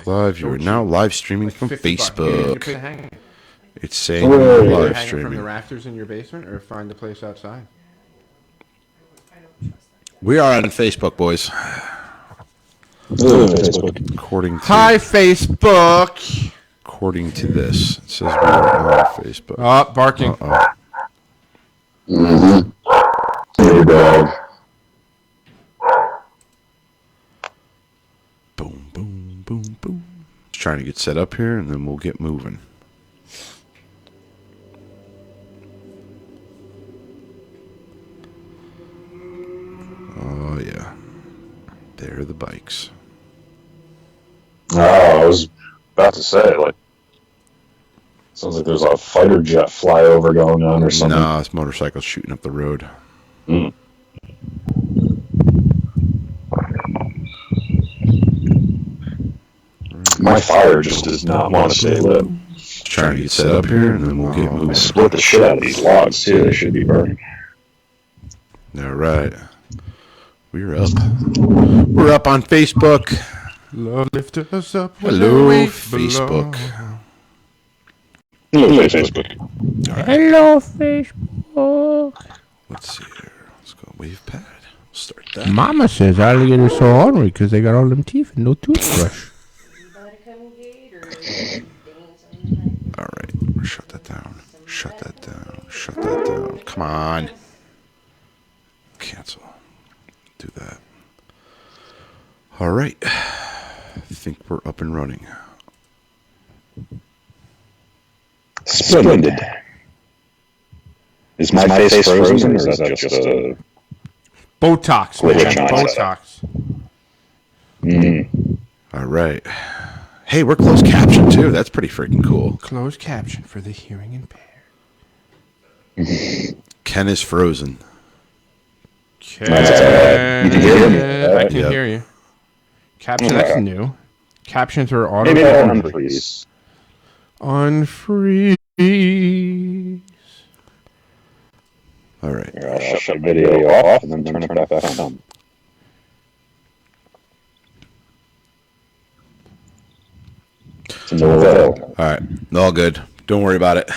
Facebook Live. You are now live streaming from Facebook. It's saying you're live hanging streaming. from the rafters in your basement, or find a place outside. We are on Facebook, boys. Facebook. According to Hi, Facebook. According to this, it says we are on Facebook. Oh, barking. Your dog. Boom, boom, boom, boom. Just trying to get set up here, and then we'll get moving. Oh, yeah. There are the bikes. Oh, I was about to say, sounds like there's a fighter jet flyover going on or something. No, it's motorcycles shooting up the road. My fire just does not want to stay lit. Trying to get set up here, and then we'll get moving. Split the shit out of these logs, too. They should be burning. All right. We're up. We're up on Facebook. Love lift us up. Hello, Facebook. Hello, Facebook. Right. Hello, Facebook. Let's see here. Let's go wave pad. Start that. Mama says alligators so ornery because they got all them teeth and no toothbrush. All right. Shut that down. Shut that down. Shut that down. Come on. Cancel. Do that. All right. I think we're up and running. Splendid. Is my face frozen, or is that just a... Botox, man. Botox. All right. Hey, we're closed caption, too. That's pretty freaking cool. Closed caption for the hearing impaired. Ken is frozen. You can hear me? I can hear you. Caption, that's new. Captions are auto. Maybe I'll unfreeze. Unfreeze. All right. Here, I'll shut the video off and then turn it back on. All right. All good. Don't worry about it.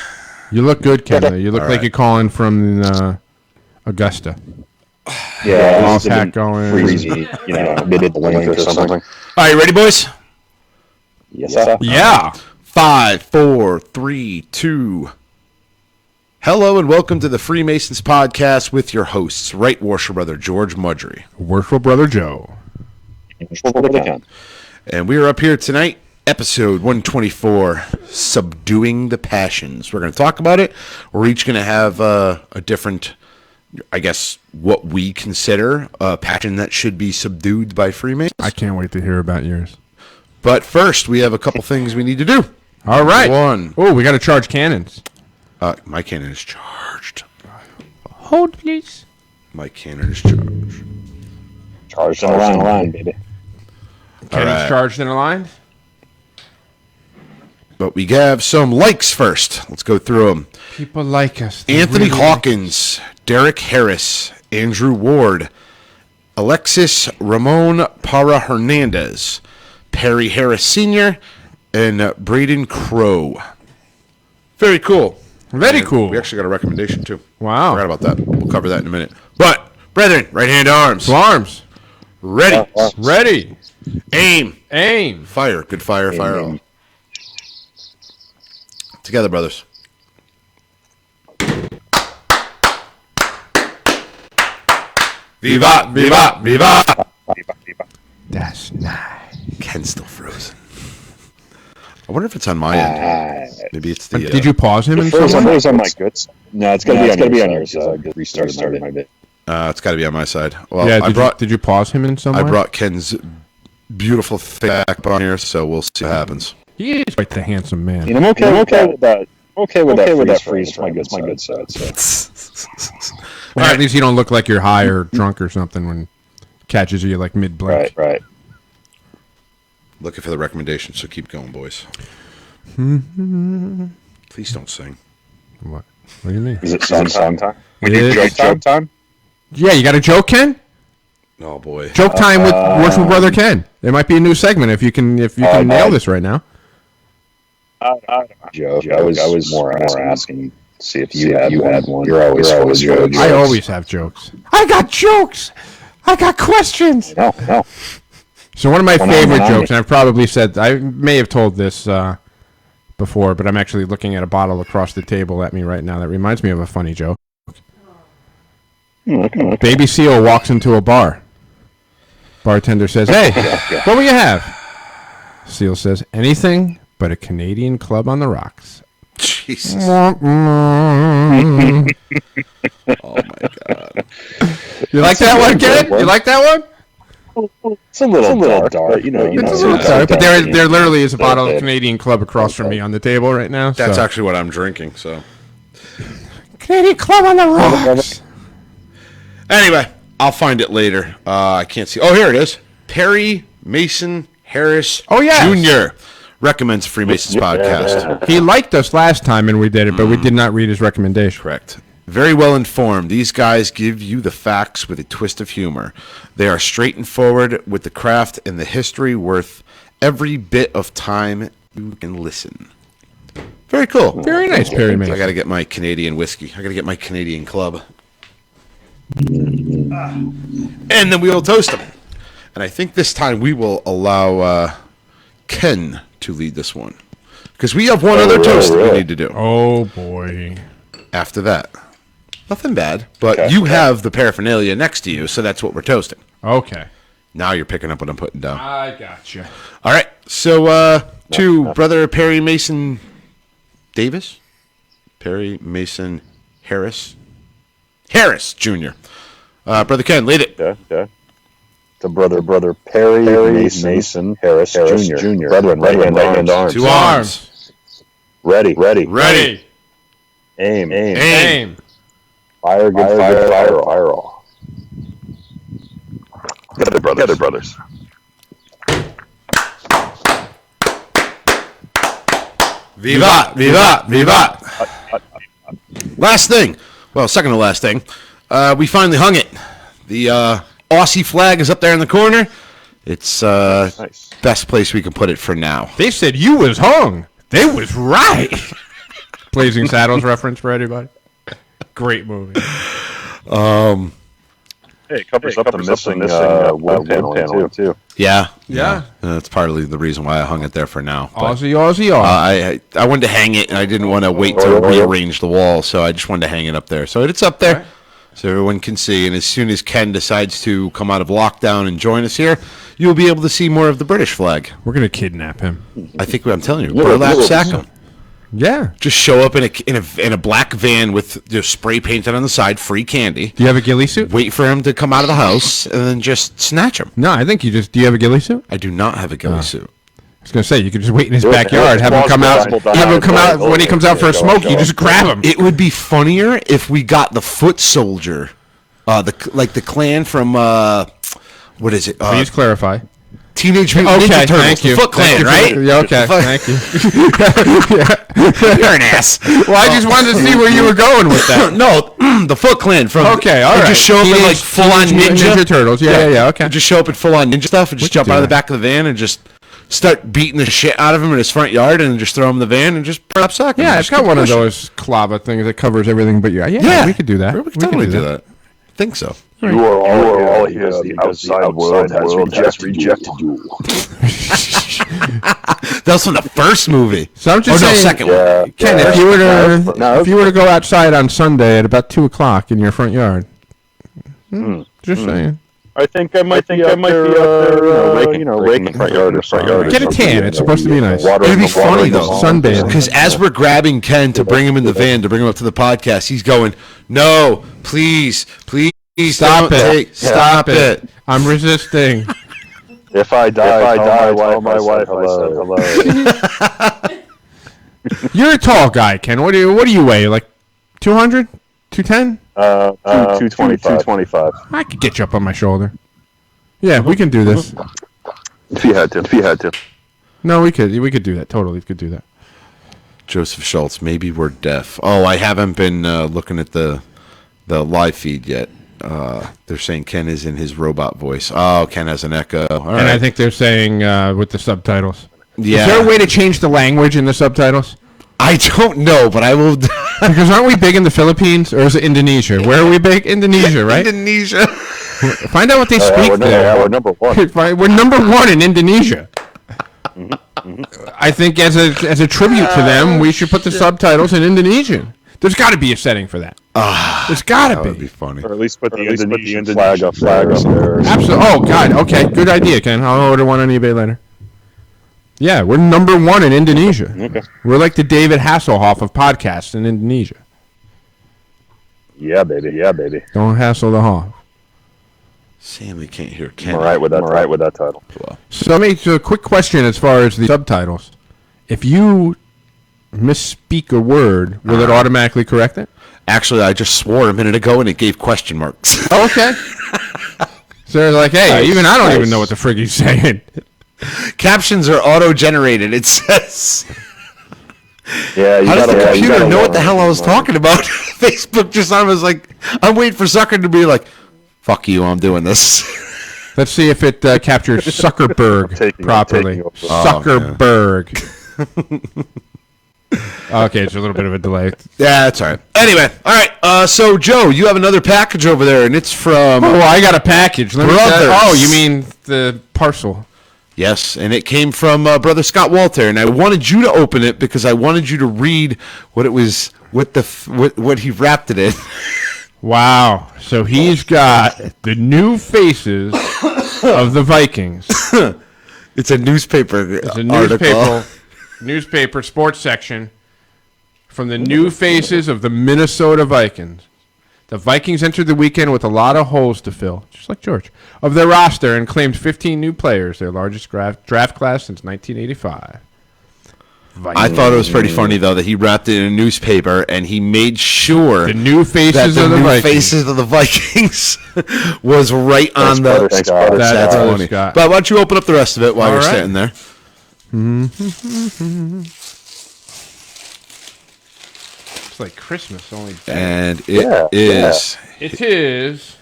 You look good, Ken. You look All like right. you're calling from Augusta. Yeah, All pack going. Freezy, mid the link or something. All right, ready, boys? Yes, sir. Yeah. 5, 4, 3, 2. Hello and welcome to the Freemasons podcast with your hosts, Right Worship Brother George Mudry. Worshipful Brother Joe. And we are up here tonight, episode 124, Subduing the Passions. We're going to talk about it. We're each going to have a different, I guess, what we consider a passion that should be subdued by Freemasons. I can't wait to hear about yours. But first, we have a couple things we need to do. All right. One. Oh, we got to charge cannons. My cannon is charged. Hold, please. My cannon is charged. Charged and line, baby. Cannons right. charged and aligned. But we have some likes first. Let's go through them. People like us. They Anthony really Hawkins, Derek Harris, Andrew Ward, Alexis Ramon Para Hernandez, Perry Harris Sr., and Braden Crow. Very cool. Very cool. We actually got a recommendation, too. Wow. Forgot about that. We'll cover that in a minute. But, brethren, right hand arms. Arms. Ready. Ready. Aim. Aim. Fire. Good fire. Fire all. Together, brothers. Viva, viva, viva. That's nice. Ken's still frozen. I wonder if it's on my end. Maybe it's the... Did you pause him in some It way? was on my good side. No, it's gotta be on your side. I restarted my bit. it's got to be on my side. Well, Yeah, did you pause him in some way? I brought Ken's beautiful back on here, so we'll see what happens. He is quite the handsome man. I'm okay with that. Okay with that freeze. It's my good side. So. Well, at least you don't look like you're high or drunk or something when catches you like mid-blink. Right. Looking for the recommendation, so keep going, boys. Please don't sing. What do you mean? Is it song time? It is. Joke time? Yeah, you got a joke, Ken? Oh boy. Joke time with Worshipful Brother Ken. There might be a new segment if you can nail this right now. Joe, I was more asking to see if you had one. You're always jokes. I always have jokes. I got jokes. I got questions. No. So one of my favorite jokes, and I've probably said, I may have told this before, but I'm actually looking at a bottle across the table at me right now that reminds me of a funny joke. Baby seal walks into a bar. Bartender says, "Hey, what will you have?" Seal says, "Anything but a Canadian club on the rocks." Jesus. Oh my God. You like that one, Ken? You like that one? It's a little dark, you know. It's a little dark, but there literally is a bottle of Canadian Club across from me on the table right now. That's actually what I'm drinking, so. Canadian Club on the rocks. Anyway, I'll find it later. I can't see. Oh, here it is. Perry Mason Harris Jr. recommends Freemasons podcast. He liked us last time and we did it, but we did not read his recommendation. Correct. Very well informed. These guys give you the facts with a twist of humor. They are straight and forward with the craft and the history worth every bit of time you can listen. Very cool. Very nice, Perry Mason. I got to get my Canadian whiskey. I got to get my Canadian Club. And then we will toast them. And I think this time we will allow Ken to lead this one. Because we have one other toast that we need to do. Oh, boy. After that. Nothing bad. But you have the paraphernalia next to you, so that's what we're toasting. Okay. Now you're picking up what I'm putting down. I gotcha. All right. So, to Brother Perry Mason Davis? Perry Mason Harris Jr. Brother Ken, lead it. Okay. To brother Perry Mason Harris Jr. Brethren, right hand arms. Two arms. Ready. Aim. Fire all. Together, brothers. Vivat. Last thing. Well, second to last thing. We finally hung it. The Aussie flag is up there in the corner. It's nice. Best place we can put it for now. They said you was hung. They was right. Blazing Saddles reference for anybody. Great movie. Hey, it covers up the missing wood panel too. Yeah. Yeah. That's partly the reason why I hung it there for now. But, Aussie. I wanted to hang it, and I didn't want to wait to rearrange the wall, so I just wanted to hang it up there. So it's up there, so everyone can see. And as soon as Ken decides to come out of lockdown and join us here, you'll be able to see more of the British flag. We're going to kidnap him. I think I'm telling you, burlap sack him. Yeah. Just show up in a black van with just spray painted on the side, free candy. Do you have a ghillie suit? Wait for him to come out of the house, and then just snatch him. No, I think do you have a ghillie suit? I do not have a ghillie suit. I was going to say, you could just wait in his backyard, have him come out when he comes out for a smoke, you just grab him. It would be funnier if we got the foot soldier, the clan from, what is it? Please clarify. Teenage Mutant Ninja Turtles. Thank you. Foot Clan, right? Yeah, okay, thank you. You're an ass. Well, I just wanted to see where you were going with that. No, the Foot Clan from. Okay, all right. Just show up in like full-on Ninja Turtles. Yeah, okay. Just show up in full-on ninja stuff and just jump out of the back of the van and just start beating the shit out of him in his front yard and just throw him in the van and just burlap sack him. Yeah, it's got one of those clava things that covers everything but yeah, we could do that. We could totally do that. I think so. You are all because the outside world has rejected you. That was from the first movie. So I'm just saying, second one. Ken, if you were to go outside on Sunday at about 2:00 in your front yard, just saying. I think I might be up there, raking the front yard or front yard. Get a tan. It's supposed to be nice. It'd be funny though, Sunday, because as we're grabbing Ken to bring him in the van to bring him up to the podcast, he's going, "No, please, stop it, stop it." I'm resisting. If I die, tell my wife hello. You're a tall guy, Ken. What do you weigh? Like 200, 210? 225. I could get you up on my shoulder. Yeah, we can do this. If you had to. No, we could do that. Totally, we could do that. Joseph Schultz, maybe we're deaf. Oh, I haven't been looking at the live feed yet. They're saying Ken is in his robot voice. Oh, Ken has an echo. All right. And I think they're saying with the subtitles. Yeah. Is there a way to change the language in the subtitles? I don't know, but I will. Because aren't we big in the Philippines, or is it Indonesia? Where are we big? Indonesia, right? Indonesia. Find out what they speak there. We're number one. We're number one in Indonesia. I think as a tribute to them, we should put the subtitles in Indonesian. There's got to be a setting for that. There's got to That be. would be funny. Or at least put the Indonesian flag up there. Absolutely. Oh God. Okay. Good idea, Ken. I'll order one on eBay later. Yeah, we're number one in Indonesia. Okay. We're like the David Hasselhoff of podcasts in Indonesia. Yeah, baby. Don't hassle the Hoff. Sam, we can't hear Ken. I'm all right with that title. So, a quick question as far as the subtitles. If you misspeak a word, will it automatically correct it? Actually, I just swore a minute ago, and it gave question marks. Oh, okay. So they're like, hey, Nice, even I don't nice. even know what the frig he's saying. Captions are auto-generated. It says. Yeah, How does the computer know what the hell I was talking about? Facebook just I was like, I'm waiting for Sucker to be like, "Fuck you, I'm doing this." Let's see if it captures Zuckerberg properly. taking over. Zuckerberg. Okay, it's a little bit of a delay. Yeah, that's all right. Anyway, all right. So Joe, you have another package over there, and it's from Oh, I got a package. Let me Brothers. Oh, you mean the parcel? yes, and it came from Brother Scott Walter, and I wanted you to open it because I wanted you to read what it was, what he wrapped it in. Wow. So he's got the new faces of the Vikings. It's a newspaper. It's a article. newspaper sports section from the new faces of the Minnesota Vikings. The Vikings entered the weekend with a lot of holes to fill, just like George, of their roster and claimed 15 new players, their largest draft class since 1985. I thought it was pretty funny though that he wrapped it in a newspaper and he made sure The new that faces the of the new Vikings. faces of the Vikings was right on the. Thanks, brother. That's Brother funny. Scott. But why don't you open up the rest of it while All you're right. sitting there? It's like Christmas, only better. And it is. It is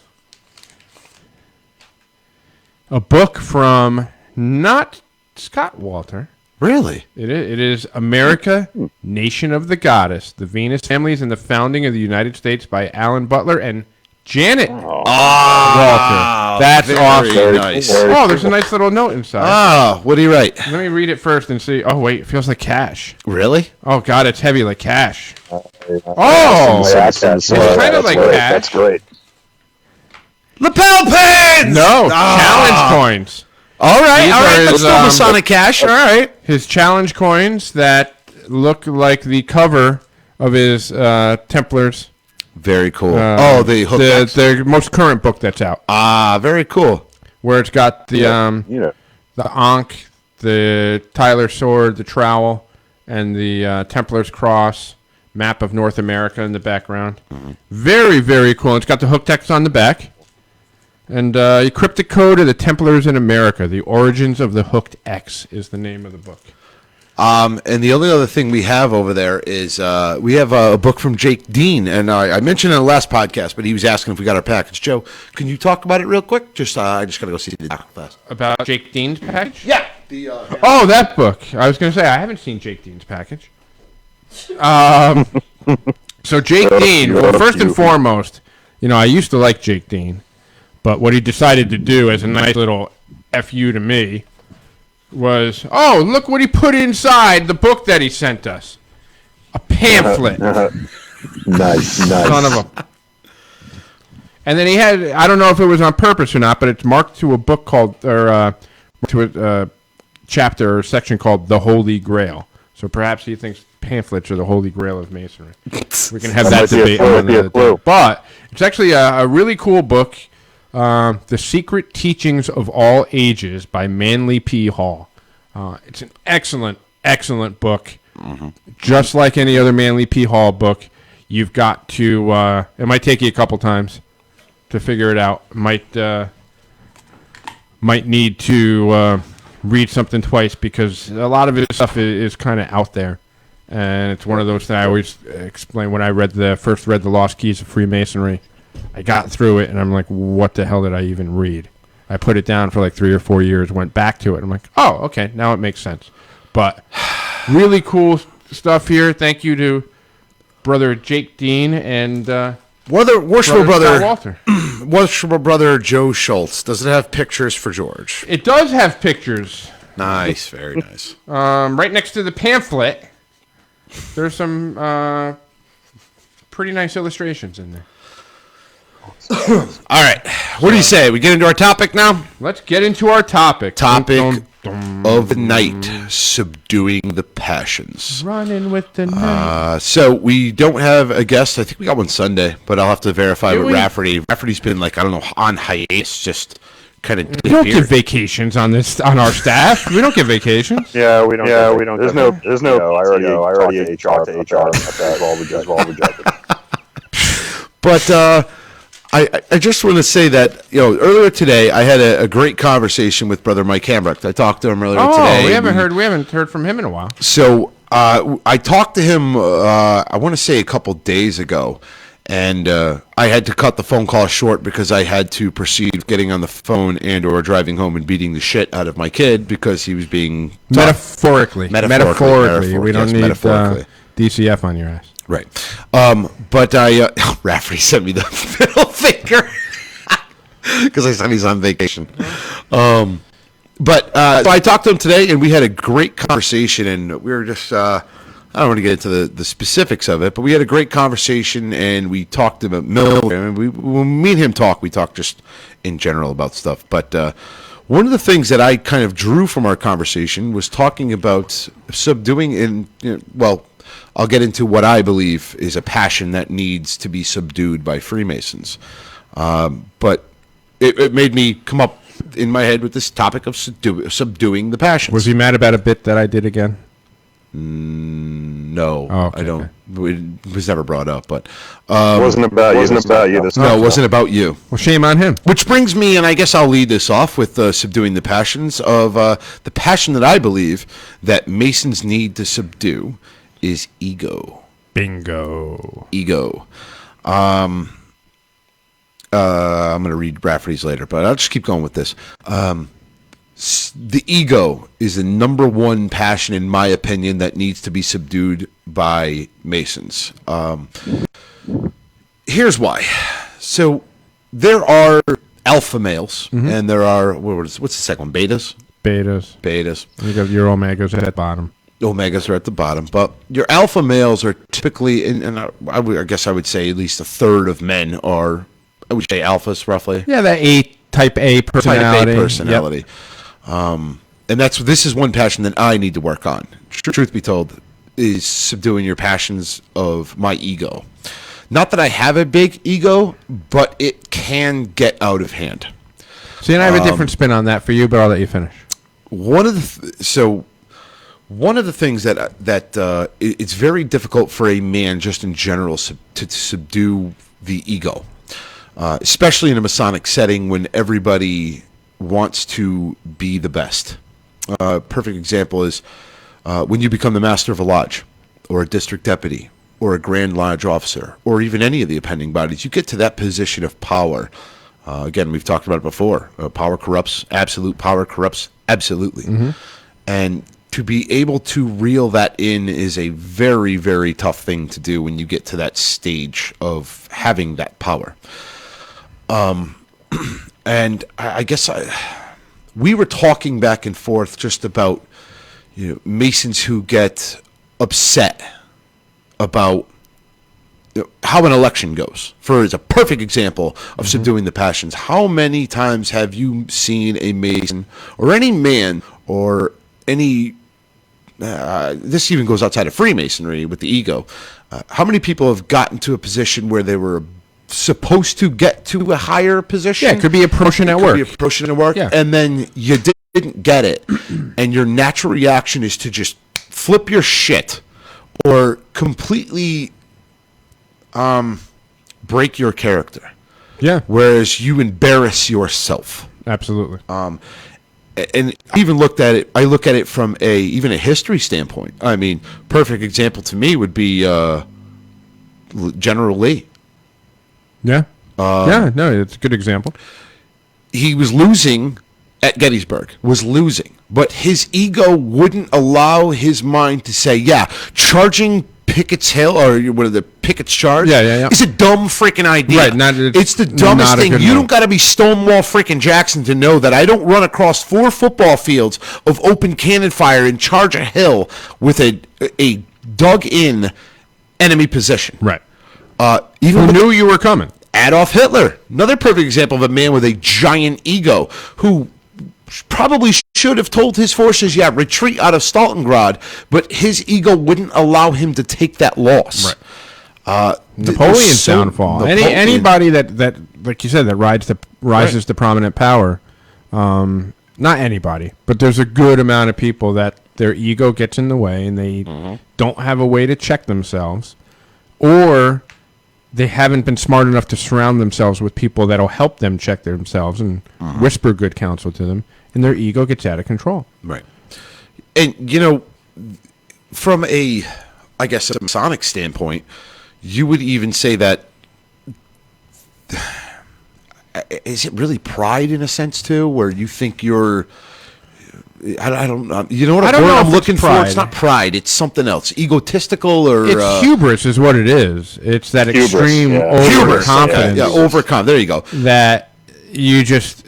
a book from not Scott Walter. Really? It is America, Nation of the Goddess, the Venus Families and the Founding of the United States by Alan Butler and Janet Walter. That's very awesome. nice. Oh, there's a nice little note inside. Oh, what do you write? Let me read it first and see. Oh, wait, it feels like cash. Really? Oh, God, it's heavy like cash. Oh, It's kind of like cash. That's great. Lapel pins! No, Ah. challenge coins. All right, These all right. are That's his, still Masonic cash. All right. His challenge coins that look like the cover of his Templars. Very cool. The hook. the most current book that's out, very cool. where it's got the The Ankh, the Tyler sword, the trowel, and the Templar's cross map of North America in the background. Very, very cool. It's got the hook text on the back. And Cryptic Code of the Templars in America, The Origins of the Hooked X is the name of the book. And the only other thing we have over there is we have a book from Jake Dean, and I mentioned it in the last podcast, but he was asking if we got our package. Joe, can you talk about it real quick? I just got to go see the doc fast. About Jake Dean's package? Yeah. Oh, that book. I was going to say, I haven't seen Jake Dean's package. So Jake Dean, well, first and foremost, I used to like Jake Dean, but what he decided to do as a nice little FU to me was, oh, look what he put inside the book that he sent us. A pamphlet. Nice. Son of a... And then he had, I don't know if it was on purpose or not, but it's marked to a book called, or to a chapter or section called The Holy Grail. So perhaps he thinks pamphlets are the Holy Grail of Masonry. We can have that debate on another day. But it's actually a really cool book, The Secret Teachings of All Ages by Manly P. Hall. It's an excellent, excellent book. Mm-hmm. Just like any other Manly P. Hall book, you've got to, it might take you a couple times to figure it out. Might need to read something twice because a lot of his stuff is kind of out there. And it's one of those that I always explain when I first read The Lost Keys of Freemasonry. I got through it, and I'm like, what the hell did I even read? I put it down for like 3 or 4 years, went back to it, and I'm like, oh, okay, now it makes sense. But really cool stuff here. Thank you to Brother Jake Dean and worshipful brother Walter. worshipful brother Joe Schultz. Does it have pictures for George? It does have pictures. Nice, very nice. Right next to the pamphlet, there's some pretty nice illustrations in there. All right, what do you say? We get into our topic now? Let's get into our topic. Topic of the night, subduing the passions. Running with the night. So we don't have a guest. I think we got one Sunday, but I'll have to verify with Rafferty. Rafferty's been like, I don't know, on hiatus, just kind of. We don't give vacations on our staff. We don't give vacations. Yeah, we don't. There's no. I already talked to HR about that. All rejected. But I just want to say that, earlier today I had a great conversation with Brother Mike Hambrecht. I talked to him earlier today. We haven't heard from him in a while. So I talked to him, I want to say a couple days ago, and I had to cut the phone call short because I had to proceed getting on the phone and or driving home and beating the shit out of my kid because he was being Metaphorically. We don't need DCF on your ass. Right. But Rafferty sent me the middle finger because I said he's on vacation. So I talked to him today, and we had a great conversation, and we were just, I don't want to get into the specifics of it, but we had a great conversation, and we talked about military. When me and him talk, we talk just in general about stuff. But one of the things that I kind of drew from our conversation was talking about subduing I'll get into what I believe is a passion that needs to be subdued by Freemasons. But it made me come up in my head with this topic of subduing the passions. Was he mad about a bit that I did again? No, okay, I don't. It was never brought up, but it wasn't about you. No, it wasn't about you. Well, shame on him. Which brings me, and I guess I'll lead this off with subduing the passions of the passion that I believe that Masons need to subdue is ego. Bingo. Ego. I'm going to read Rafferty's later, but I'll just keep going with this. The ego is the number one passion, in my opinion, that needs to be subdued by Masons. Here's why. So there are alpha males, and there are, what's the second one? Betas? Betas. You got your omegas at the bottom. Omegas are at the bottom, but your alpha males are typically, and I guess I would say at least a third of men are, I would say alphas roughly. Yeah, that type A personality. Type A personality. Yep. And this is one passion that I need to work on. Truth be told, is subduing your passions of my ego. Not that I have a big ego, but it can get out of hand. See, and I have a different spin on that for you, but I'll let you finish. One of the things that it's very difficult for a man just in general to subdue the ego, especially in a Masonic setting when everybody wants to be the best. Perfect example is when you become the master of a lodge or a district deputy or a Grand Lodge officer or even any of the appending bodies, you get to that position of power. Again, we've talked about it before. Power corrupts. Absolute power corrupts absolutely. Mm-hmm. And to be able to reel that in is a very, very tough thing to do when you get to that stage of having that power. And I guess we were talking back and forth just about Masons who get upset about how an election goes. For as a perfect example of subduing the passions, how many times have you seen a Mason or any man or any this even goes outside of Freemasonry with the ego. How many people have gotten to a position where they were supposed to get to a higher position? Yeah, it could be a promotion at work. Yeah. And then you didn't get it, and your natural reaction is to just flip your shit or completely break your character. Yeah. Whereas you embarrass yourself. Absolutely. And I even look at it from even a history standpoint. I mean, perfect example to me would be General Lee. Yeah. It's a good example. He was losing at Gettysburg, but his ego wouldn't allow his mind to say, charging Pickett's Hill, or what are the Pickett's Charge? Yeah. It's a dumb freaking idea. Right, it's the dumbest thing. You don't got to be Stonewall freaking Jackson to know that I don't run across 4 football fields of open cannon fire and charge a hill with a dug-in enemy position. Right. Even Who knew you were coming? Adolf Hitler, another perfect example of a man with a giant ego who probably should have told his forces, retreat out of Stalingrad, but his ego wouldn't allow him to take that loss. Right. Napoleon's downfall. Anybody that, like you said, that rises to prominent power, not anybody, but there's a good amount of people that their ego gets in the way and they don't have a way to check themselves, or they haven't been smart enough to surround themselves with people that'll help them check themselves and whisper good counsel to them, and their ego gets out of control. Right. And, from a Masonic standpoint, you would even say that, is it really pride in a sense, too, where you think you're... I don't know. You know what I'm looking for? It's not pride. It's something else. Egotistical or... It's hubris is what it is. It's that hubris, extreme overconfidence. Overconfidence. There you go. That you just...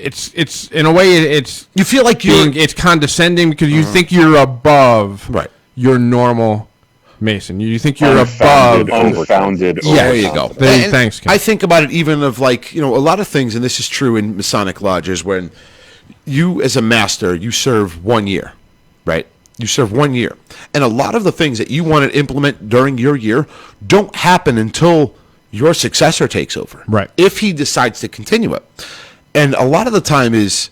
It's in a way, it's... You feel like it's condescending because you think you're above your normal Mason. You think you're above... Unfounded. There you go. Thanks, Ken. I think about it even of a lot of things, and this is true in Masonic lodges, when... You, as a master, you serve 1 year, right? You serve 1 year. And a lot of the things that you want to implement during your year don't happen until your successor takes over. Right. If he decides to continue it. And a lot of the time is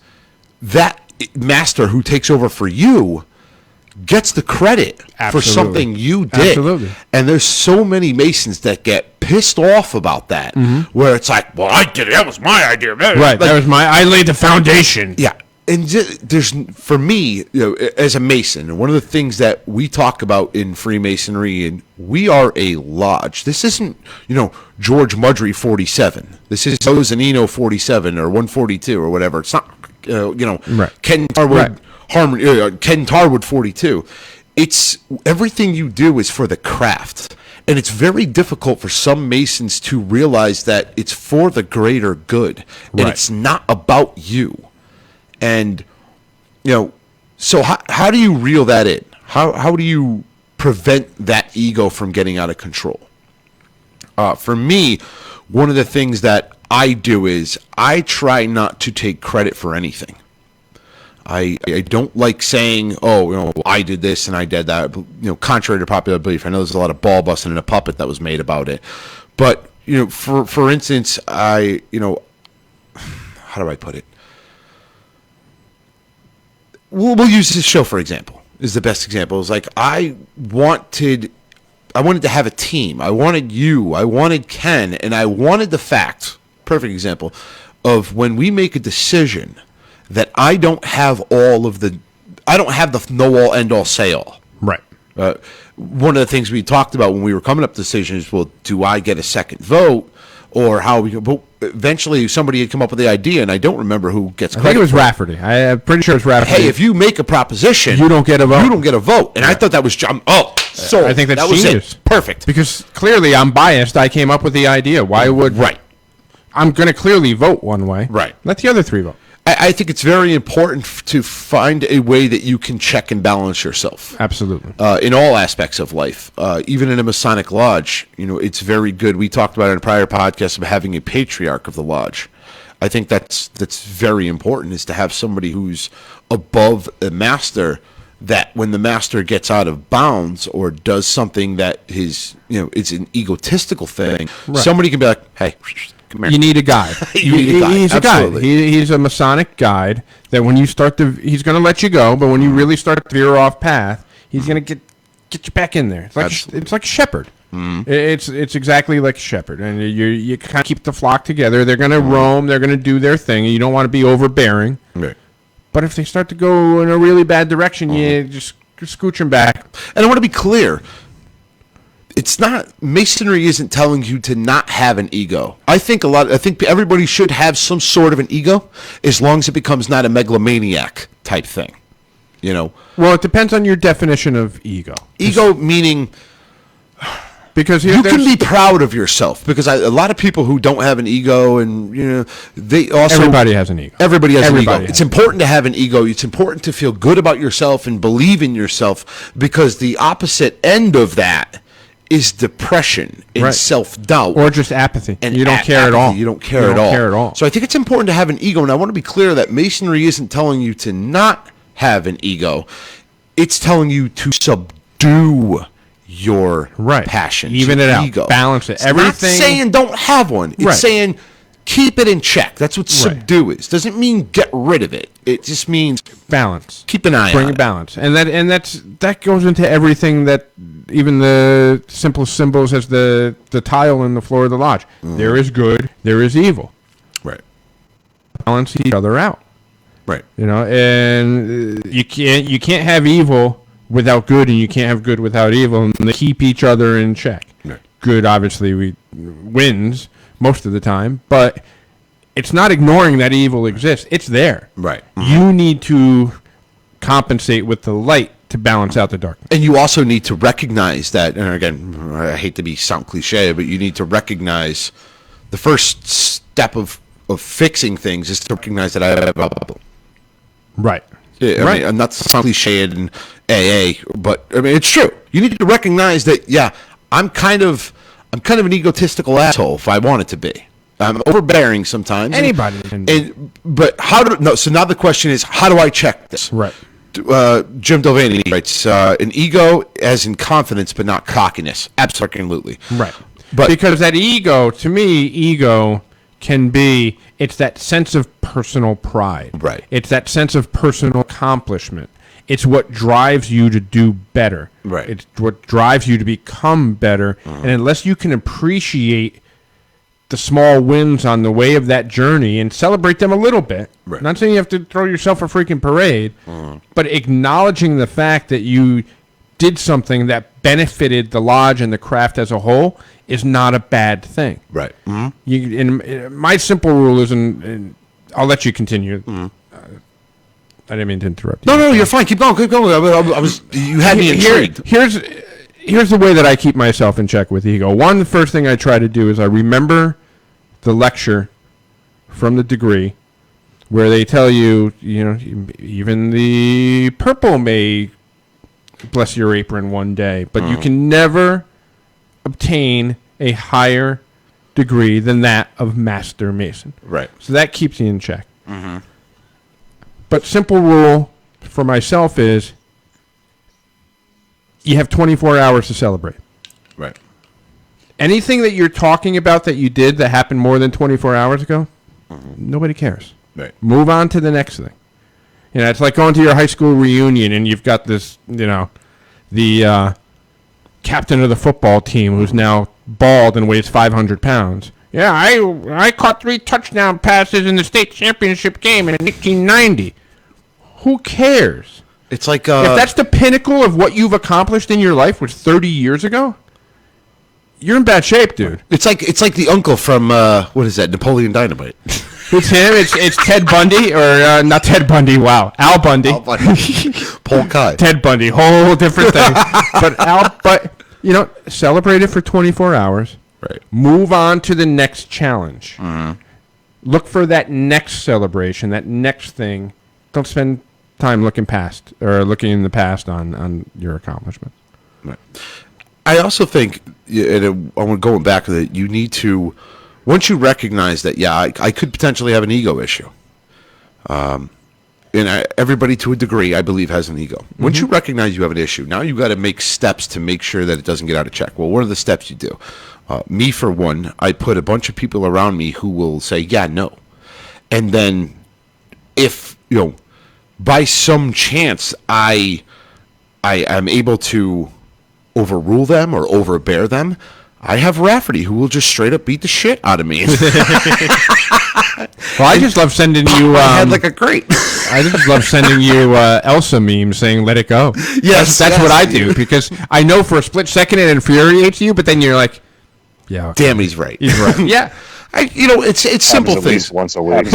that master who takes over for you gets the credit for something you did. Absolutely. And there's so many Masons that get pissed off about that, where it's like, well, I did it. That was my idea. Right. I laid the foundation. Yeah. And there's, for me, as a Mason, and one of the things that we talk about in Freemasonry, and we are a lodge. This isn't, George Mudry 47. This is Zanino 47 or 142 or whatever. It's not, Ken Tarwood, Ken Tarwood 42. It's everything you do is for the craft. And it's very difficult for some Masons to realize that it's for the greater good. And it's not about you. And, so how do you reel that in? How do you prevent that ego from getting out of control? For me, one of the things that I do is I try not to take credit for anything. I don't like saying, I did this and I did that, contrary to popular belief. I know there's a lot of ball busting and a puppet that was made about it. But, for instance, how do I put it? We'll use this show, for example, is the best example. It's like I wanted to have a team. I wanted you. I wanted Ken. And I wanted the fact, perfect example, of when we make a decision that I don't have the know-all, end-all, say-all. Right. One of the things we talked about when we were coming up with decisions, well, do I get a second vote? Or how we, but eventually somebody had come up with the idea, and I don't remember who gets credit. I think it was Rafferty. I'm pretty sure it's Rafferty. Hey, if you make a proposition, you don't get a vote. You don't get a vote. And I thought that was so I think that's that was genius. It. Perfect. Because clearly I'm biased. I came up with the idea. Why would I'm going to clearly vote one way. Right. Let the other three vote. I think it's very important to find a way that you can check and balance yourself. Absolutely. In all aspects of life. Even in a Masonic lodge, it's very good. We talked about it in a prior podcast of having a patriarch of the lodge. I think that's very important, is to have somebody who's above the master, that when the master gets out of bounds or does something that it's an egotistical thing, somebody can be like, hey, come here. You need a guide. He's a guide. He's a Masonic guide that when you start he's going to let you go, but when you really start to veer off path, he's going to get you back in there. It's like a shepherd. Mm-hmm. It's exactly like a shepherd, and you kind of keep the flock together. They're going to roam. They're going to do their thing. And you don't want to be overbearing. Right. But if they start to go in a really bad direction, you just scooch them back. And I want to be clear. it's not, masonry isn't telling you to not have an ego. I think everybody should have some sort of an ego, as long as it becomes not a megalomaniac type thing. You know? Well, it depends on your definition of ego. Ego meaning, because you can be proud of yourself. Because a lot of people who don't have an ego, and they also, everybody has an ego. Everybody has an ego. It's important to have an ego. It's important to feel good about yourself and believe in yourself, because the opposite end of that is depression and self-doubt, or just apathy, and you don't care at all. You don't care at all. So I think it's important to have an ego, and I want to be clear that masonry isn't telling you to not have an ego. It's telling you to subdue your passion, even it out, ego. Balance it. It's not saying don't have one. It's saying keep it in check. That's what subdue is. Doesn't mean get rid of it. It just means balance. Keep an eye on it. Bring balance, and that goes into everything. That even the simplest symbols as the tile in the floor of the lodge. There is good. There is evil. Right. Balance each other out. Right. And you can't have evil without good, and you can't have good without evil, and they keep each other in check. Right. Good obviously wins most of the time, but it's not ignoring that evil exists. It's there. Right. You need to compensate with the light to balance out the darkness. And you also need to recognize that, and again, I hate to sound cliche, but you need to recognize the first step of fixing things is to recognize that I have a problem. Right. I mean, I'm not sound cliche in AA, but I mean it's true. You need to recognize that. I'm kind of an egotistical asshole if I want it to be. I'm overbearing sometimes. Anybody can be. But so now the question is, how do I check this? Right. Jim Delaney writes, an ego as in confidence but not cockiness. Absolutely. Right. But because that ego, to me, ego can be, it's that sense of personal pride. Right. It's that sense of personal accomplishment. It's what drives you to do better. Right. It's what drives you to become better. And unless you can appreciate the small wins on the way of that journey and celebrate them a little bit. Right. Not saying you have to throw yourself a freaking parade, but acknowledging the fact that you did something that benefited the lodge and the craft as a whole is not a bad thing. Right. My simple rule is, and I'll let you continue. I didn't mean to interrupt you. No, you're fine. Keep going. You had me intrigued. Here's the way that I keep myself in check with ego. One, the first thing I try to do is I remember the lecture from the degree where they tell you, even the purple may bless your apron one day, but you can never obtain a higher degree than that of Master Mason. Right. So that keeps you in check. But simple rule for myself is you have 24 hours to celebrate. Right. Anything that you're talking about that you did that happened more than 24 hours ago, nobody cares. Right. Move on to the next thing. It's like going to your high school reunion and you've got this, the captain of the football team who's now bald and weighs 500 pounds. Yeah, I caught 3 touchdown passes in the state championship game in 1890. Who cares? It's like if that's the pinnacle of what you've accomplished in your life, was 30 years ago, you're in bad shape, dude. It's like the uncle from what is that? Napoleon Dynamite. It's him. It's Ted Bundy, or not Ted Bundy. Wow, Al Bundy. Al Bundy. Paul Kai. Ted Bundy, whole different thing. But celebrate it for 24 hours. Right. Move on to the next challenge. Look for that next celebration, that next thing. Don't spend time looking in the past on your accomplishments. Right. I also think, and I'm going back to that, you need to, once you recognize that, I could potentially have an ego issue. And everybody to a degree, I believe, has an ego. Once you recognize you have an issue, now you got to make steps to make sure that it doesn't get out of check. Well, what are the steps you do? Me, for one, I put a bunch of people around me who will say, no. And then if, by some chance I am able to overrule them or overbear them, I have Rafferty who will just straight up beat the shit out of me. Well, I just love sending you. I had like a great. I just love sending you Elsa memes saying "Let it go." Yes, that's what I do, because I know for a split second it infuriates you, but then you're like, "Yeah, okay. Damn, he's right." He's right. Yeah, it's simple At things. least once a week.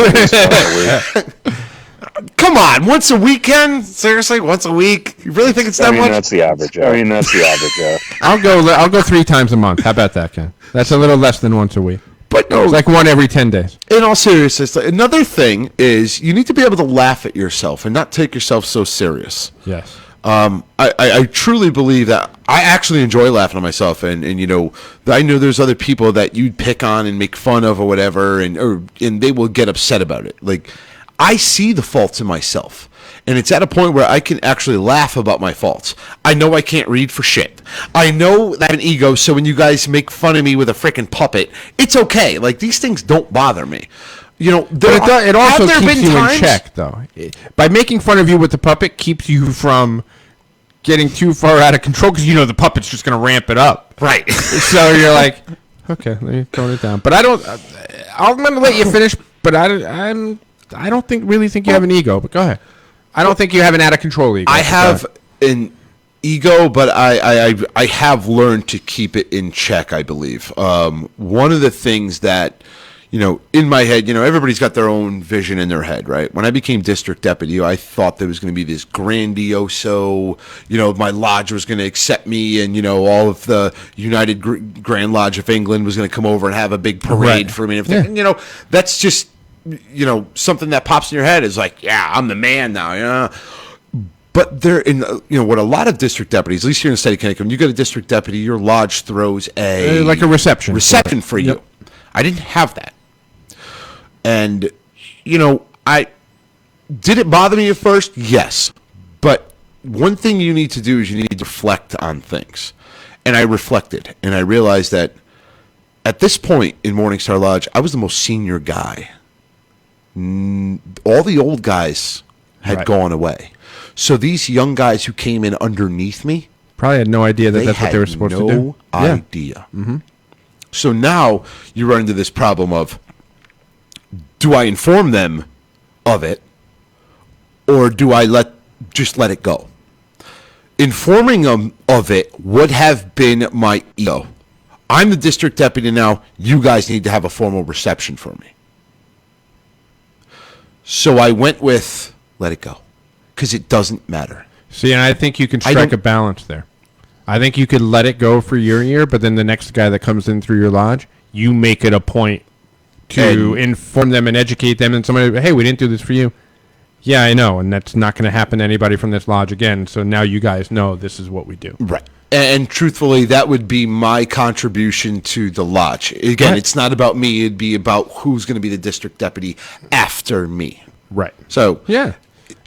Come on, once a weekend? Seriously, once a week? You really think it's that much? That's the average. Yeah. I'll go 3 times a month. How about that, Ken? That's a little less than once a week. But no, It's like one every 10 days. in all seriousness, another thing is you need to be able to laugh at yourself and not take yourself so serious. Yes. I truly believe that I actually enjoy laughing at myself, and I know there's other people that you'd pick on and make fun of or whatever, and they will get upset about it. Like, I see the faults in myself, and it's at a point where I can actually laugh about my faults. I know I can't read for shit. I know that I have an ego, so when you guys make fun of me with a freaking puppet, it's okay. Like, these things don't bother me. But it also keeps you in check, though. By making fun of you with the puppet keeps you from getting too far out of control, because the puppet's just going to ramp it up. Right. So you're like, okay, let me tone it down. But I'm going to let you finish, but I don't really think you have an ego, but go ahead. I don't think you have an out of control ego. I have an ego, but I have learned to keep it in check, I believe. One of the things that, in my head, everybody's got their own vision in their head, right? When I became district deputy, I thought there was going to be this grandioso, my lodge was going to accept me, and, all of the United Grand Lodge of England was going to come over and have a big parade for me and everything. Yeah. And, that's just, something that pops in your head is like, yeah, I'm the man now, But they're in, what a lot of district deputies, at least here in the state of Connecticut, when you get a district deputy, your lodge throws like a reception for you. Yep. I didn't have that. And, I did it bother me at first? Yes. But one thing you need to do is you need to reflect on things. And I reflected, and I realized that at this point in Morningstar Lodge, I was the most senior guy. All the old guys had gone away. So these young guys who came in underneath me probably had no idea that's what they were supposed to do. No idea. Mm-hmm. So now you run into this problem of, do I inform them of it, or do I just let it go? Informing them of it would have been my ego. I'm the district deputy now. You guys need to have a formal reception for me. So I went with let it go, because it doesn't matter. See, and I think you can strike a balance there. I think you could let it go for your year, but then the next guy that comes in through your lodge, you make it a point to inform them and educate them, and somebody, hey, we didn't do this for you. Yeah, I know, and that's not going to happen to anybody from this lodge again, so now you guys know this is what we do. Right. And truthfully, that would be my contribution to the lodge. Again, It's not about me. It'd be about who's going to be the district deputy after me. Right. So yeah,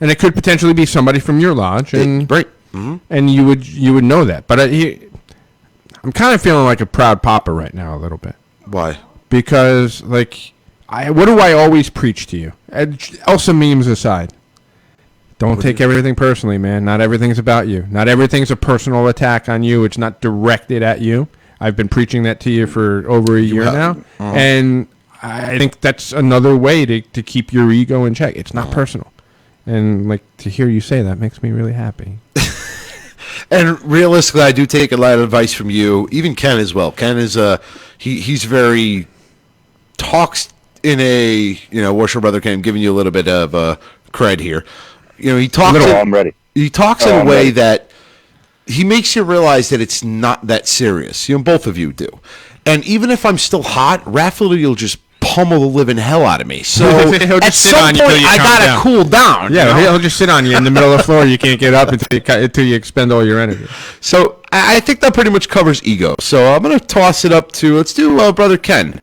and it could potentially be somebody from your lodge, and right. Mm-hmm. And you would know that. But I'm kind of feeling like a proud papa right now a little bit. Why? Because what do I always preach to you? Elsa memes aside. Don't take everything personally, man. Not everything's about you. Not everything's a personal attack on you. It's not directed at you. I've been preaching that to you for over a year now. Uh-huh. And I think that's another way to keep your ego in check. It's not personal. And to hear you say that makes me really happy. And realistically, I do take a lot of advice from you, even Ken as well. Ken is he's very talks in a worship brother Ken. I'm giving you a little bit of cred here. He talks. I'm ready. He talks in a way that he makes you realize that it's not that serious. Both of you do. And even if I'm still hot, Raphael will just pummel the living hell out of me. So at some point, I gotta cool down. Yeah, he'll just sit on you in the middle of the floor. You can't get up until you expend all your energy. So I think that pretty much covers ego. So I'm gonna toss it up to let's do Brother Ken.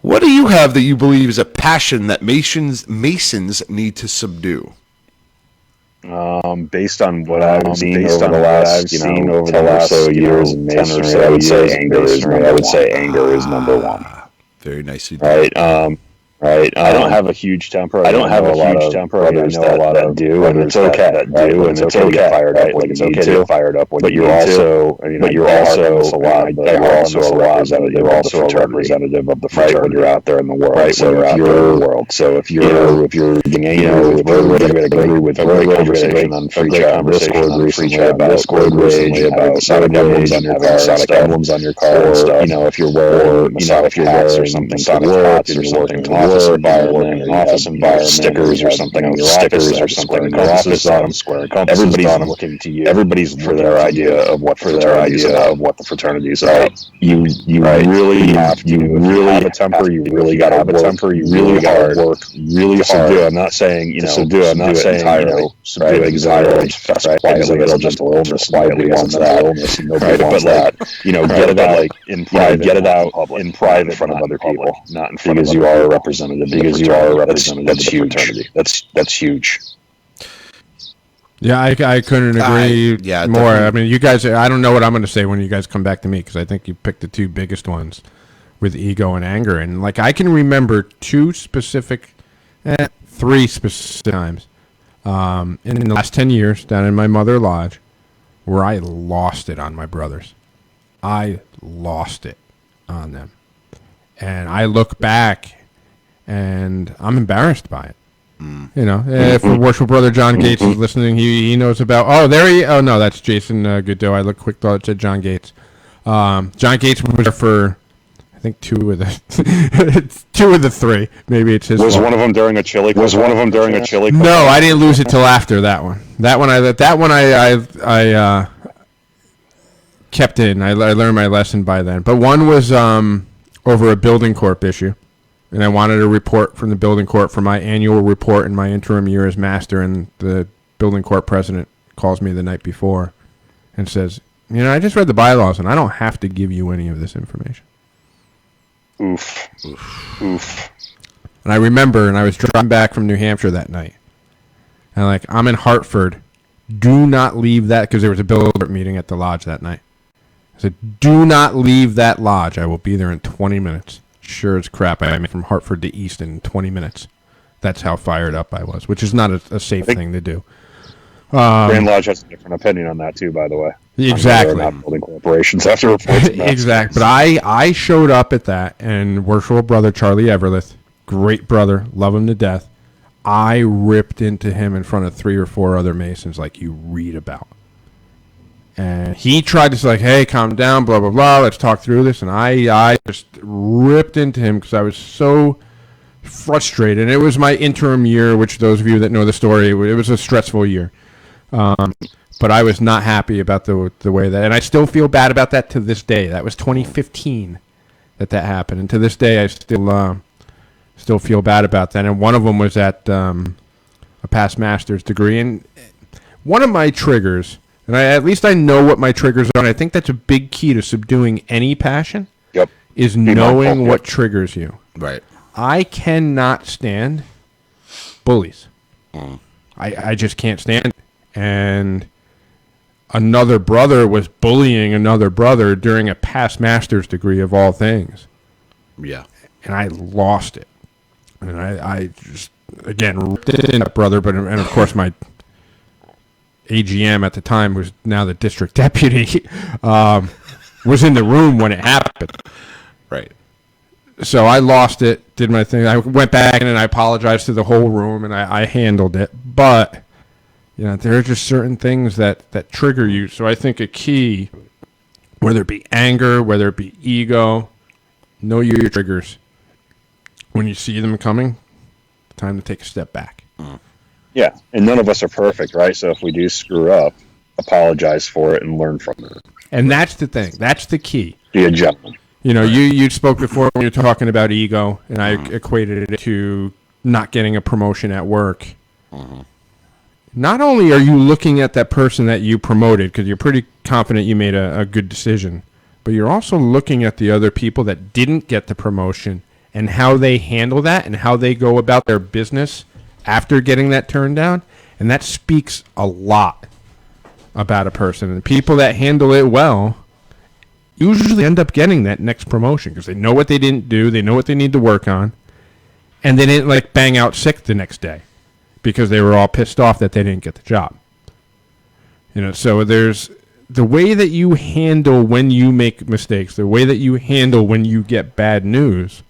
What do you have that you believe is a passion that Masons need to subdue? Based on what I've seen over the last, 10 or so years in masonry, I would say anger is number one. Very nicely done. Right. right? I don't have a huge temper. I don't have a huge temper. Brothers that do, and it's okay that do, and it's okay to get fired up. Like it's okay to get fired up when you need to. But you're also a lot. You're also a representative. You're also a representative of the fraternity when you're out there in the world. Right, so if you're in the world. So if you're getting angry with very conversation on free chat Discord recently about Discord recently about Sonic emblems on your car, Sonic emblems on your car, or if you're wearing Sonic hats or something, Sonic hats or something, office environment, an office environment, stickers or something on your stickers or something in your office on square compasses. Everybody's looking to you. Everybody's for their idea of what the fraternity is about. You really have a temper. You really got to have a temper. You really got to work really hard. I'm not saying subdue it entirely. Subdue it entirely. Quietly, it'll just illness. Quietly wants that illness. Nobody wants that. Get it out in private. Get it out in private in front of other people, not in front of you are a representative. Because you are a representative. That's huge. That's huge. Yeah, I couldn't agree more. Definitely. I mean, you guys, I don't know what I'm going to say when you guys come back to me, because I think you picked the two biggest ones with ego and anger. And, I can remember three specific times in the last 10 years down in my mother lodge where I lost it on my brothers. I lost it on them. And I look back, and I'm embarrassed by it. If worshipful brother John Gates is listening, he knows about. Oh, no, that's Jason Godot. I looked quick, thought it said John Gates. John Gates was there for, I think, two of the three. Maybe it's his. Was one of them during a chili? No, I didn't lose it till after that one. That one I kept in. I learned my lesson by then. But one was over a building corp issue. And I wanted a report from the building corp for my annual report in my interim year as master. And the building corp president calls me the night before and says, I just read the bylaws and I don't have to give you any of this information. Oof. And I remember, and I was driving back from New Hampshire that night. And I'm in Hartford. Do not leave that, because there was a building corp meeting at the lodge that night. I said, do not leave that lodge. I will be there in 20 minutes. Sure as crap, I made from Hartford to Easton in 20 minutes. That's how fired up I was, which is not a safe thing to do. Grand Lodge has a different opinion on that too, by the way. Exactly. Not building corporations after reports. Exactly. But I showed up at that, and worshipful brother Charlie Everlith, great brother, love him to death. I ripped into him in front of 3 or 4 other Masons like you read about. And he tried to say, hey, calm down, blah, blah, blah, let's talk through this. And I just ripped into him because I was so frustrated. And it was my interim year, which those of you that know the story, it was a stressful year. But I was not happy about the way that, and I still feel bad about that to this day. That was 2015 that happened. And to this day, I still feel bad about that. And one of them was at a past master's degree. And one of my triggers... And at least I know what my triggers are. And I think that's a big key to subduing any passion. Yep. Is knowing what triggers you. Right. I cannot stand bullies. I just can't stand it. And another brother was bullying another brother during a past master's degree of all things. Yeah. And I lost it. And I just, again, ripped in that brother. And of course, my AGM at the time, was now the district deputy, was in the room when it happened. Right. So I lost it, did my thing. I went back and I apologized to the whole room, and I handled it. But, there are just certain things that trigger you. So I think a key, whether it be anger, whether it be ego, know your triggers. When you see them coming, time to take a step back. Yeah, and none of us are perfect, right? So if we do screw up, apologize for it and learn from it. And that's the thing. That's the key. Be a gentleman. You spoke before when you were talking about ego, and I equated it to not getting a promotion at work. Not only are you looking at that person that you promoted, because you're pretty confident you made a good decision, but you're also looking at the other people that didn't get the promotion and how they handle that and how they go about their business after getting that turned down, and that speaks a lot about a person. And people that handle it well usually end up getting that next promotion because they know what they didn't do, they know what they need to work on, And they didn't like bang out sick the next day because they were all pissed off that they didn't get the job. You know, so there's the way that you handle when you make mistakes, the way that you handle when you get bad news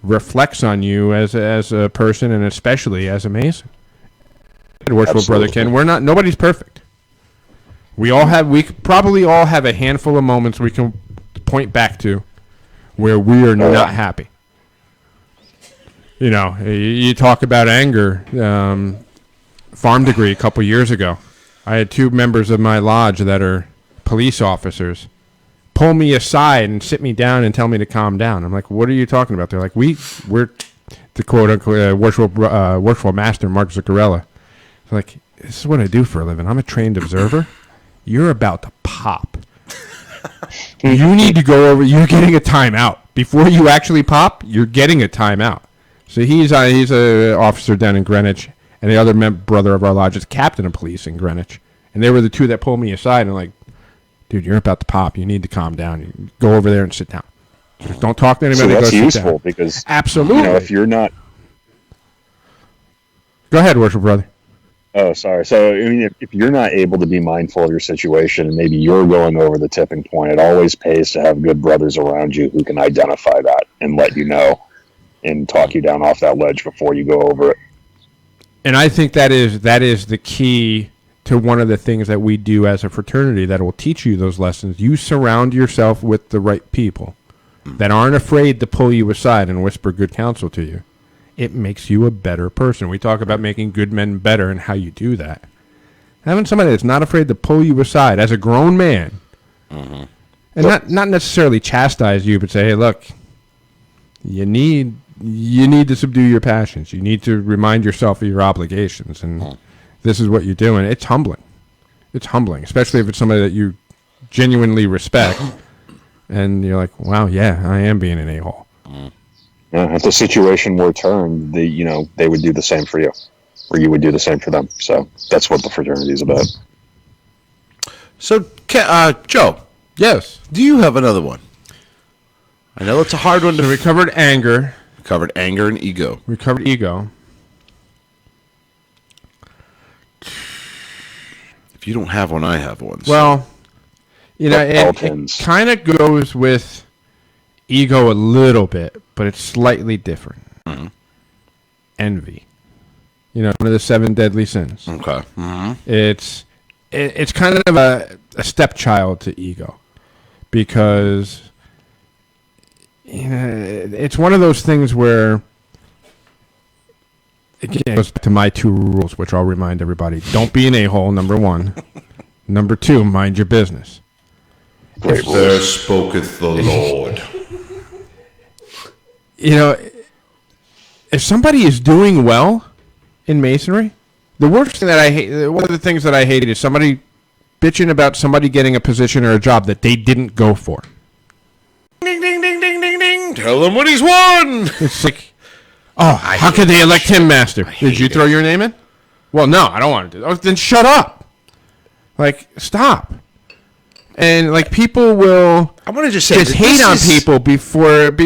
reflects on you as a person and especially as a Mason. Worshipful Brother Ken, nobody's perfect. We probably all have a handful of moments we can point back to where we are not happy. You know, you talk about anger. Farm degree a couple years ago, I had 2 members of my lodge that are police officers pull me aside and sit me down and tell me to calm down. I'm like, what are you talking about? They're like, we're the quote-unquote worshipful master, Mark Zuccarello. Like, this is what I do for a living. I'm a trained observer. You're about to pop. You need to go over. You're getting a timeout. Before you actually pop, you're getting a timeout. So he's an officer down in Greenwich, and the other brother of our lodge is captain of police in Greenwich. And they were the 2 that pulled me aside and like, dude, you're about to pop. You need to calm down. You go over there and sit down. Just don't talk to anybody. So that's useful because absolutely. You know, if you're not. Go ahead, worship brother. Oh, sorry. So, I mean, if you're not able to be mindful of your situation and maybe you're going over the tipping point, it always pays to have good brothers around you who can identify that and let you know and talk you down off that ledge before you go over it. And I think that is the key to one of the things that we do as a fraternity that will teach you those lessons. You surround yourself with the right people that aren't afraid to pull you aside and whisper good counsel to you. It makes you a better person. We talk about making good men better and how you do that. Having somebody that's not afraid to pull you aside as a grown man, and not necessarily chastise you, but say, hey, look, you need to subdue your passions. You need to remind yourself of your obligations, and this is what you're doing. It's humbling. It's humbling, especially if it's somebody that you genuinely respect, and you're like, wow, yeah, I am being an a-hole. If the situation were turned, they would do the same for you, or you would do the same for them. So that's what the fraternity is about. So, Joe. Yes. Do you have another one? I know it's a hard one to... So we covered anger. We covered anger and ego. We covered ego. If you don't have one, I have one. So. Well, it kind of goes with ego a little bit, but it's slightly different. Mm-hmm. Envy. One of the 7 deadly sins. Okay. Mm-hmm. It's kind of a stepchild to ego because it's one of those things where, again, it goes back to my 2 rules, which I'll remind everybody. Don't be an a-hole, number 1. Number 2, mind your business. Great. There spoketh the Lord. If somebody is doing well in Masonry, the worst thing that I hate, one of the things that I hate is somebody bitching about somebody getting a position or a job that they didn't go for. Ding, ding, ding, ding, ding, ding. Tell him what he's won. It's like, how could they elect him master? Did you throw your name in? Well, no, I don't want to do that. Then shut up. Like, stop. And like people will, I want to just say, hate on people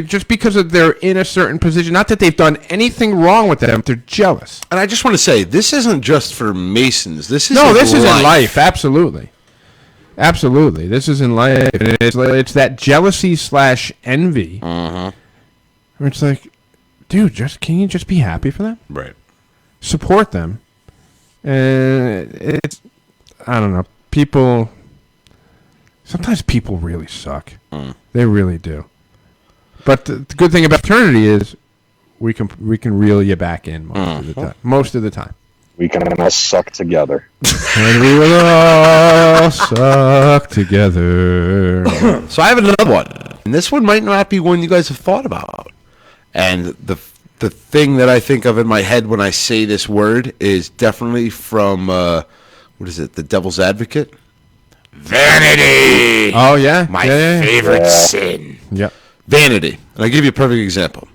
just because they're in a certain position. Not that they've done anything wrong with them; they're jealous. And I just want to say, this isn't just for Masons. This is is in life. Absolutely. This is in life, and it's that jealousy / envy. Where it's like, dude, can you just be happy for them? Right. Support them, and I don't know, people. Sometimes people really suck. They really do. But the good thing about fraternity is we can reel you back in most of the time. We can all suck together. And we will all suck together. So I have another one. And this one might not be one you guys have thought about. And the thing that I think of in my head when I say this word is definitely from, what is it, The Devil's Advocate? Vanity. Oh, yeah. My favorite sin. Yep. Vanity. And I'll give you a perfect example.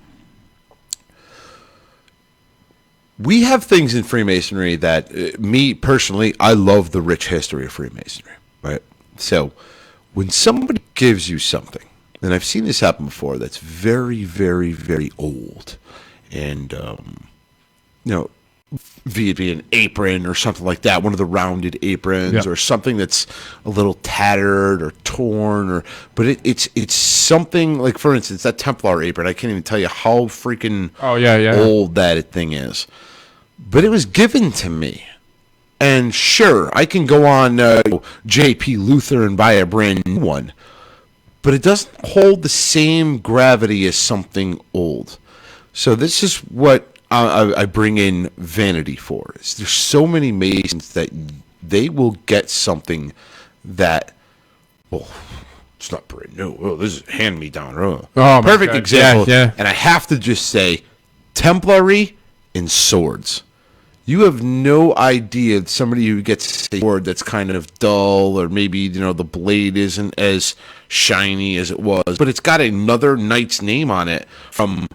We have things in Freemasonry that, me personally, I love the rich history of Freemasonry, right? So when somebody gives you something, and I've seen this happen before, that's very, very, very old, and via an apron or something like that, one of the rounded aprons, or something that's a little tattered or torn, but it's something like, for instance, that Templar apron. I can't even tell you how freaking old that thing is, but it was given to me. And sure, I can go on J.P. Luther and buy a brand new one, but it doesn't hold the same gravity as something old. So this is what I bring in vanity for. There's so many Masons that they will get something that, it's not brand new. Oh, this is hand-me-down. Oh, perfect example. Yeah. And I have to just say, Templary and swords. You have no idea somebody who gets a sword that's kind of dull, or maybe the blade isn't as shiny as it was, but it's got another knight's name on it from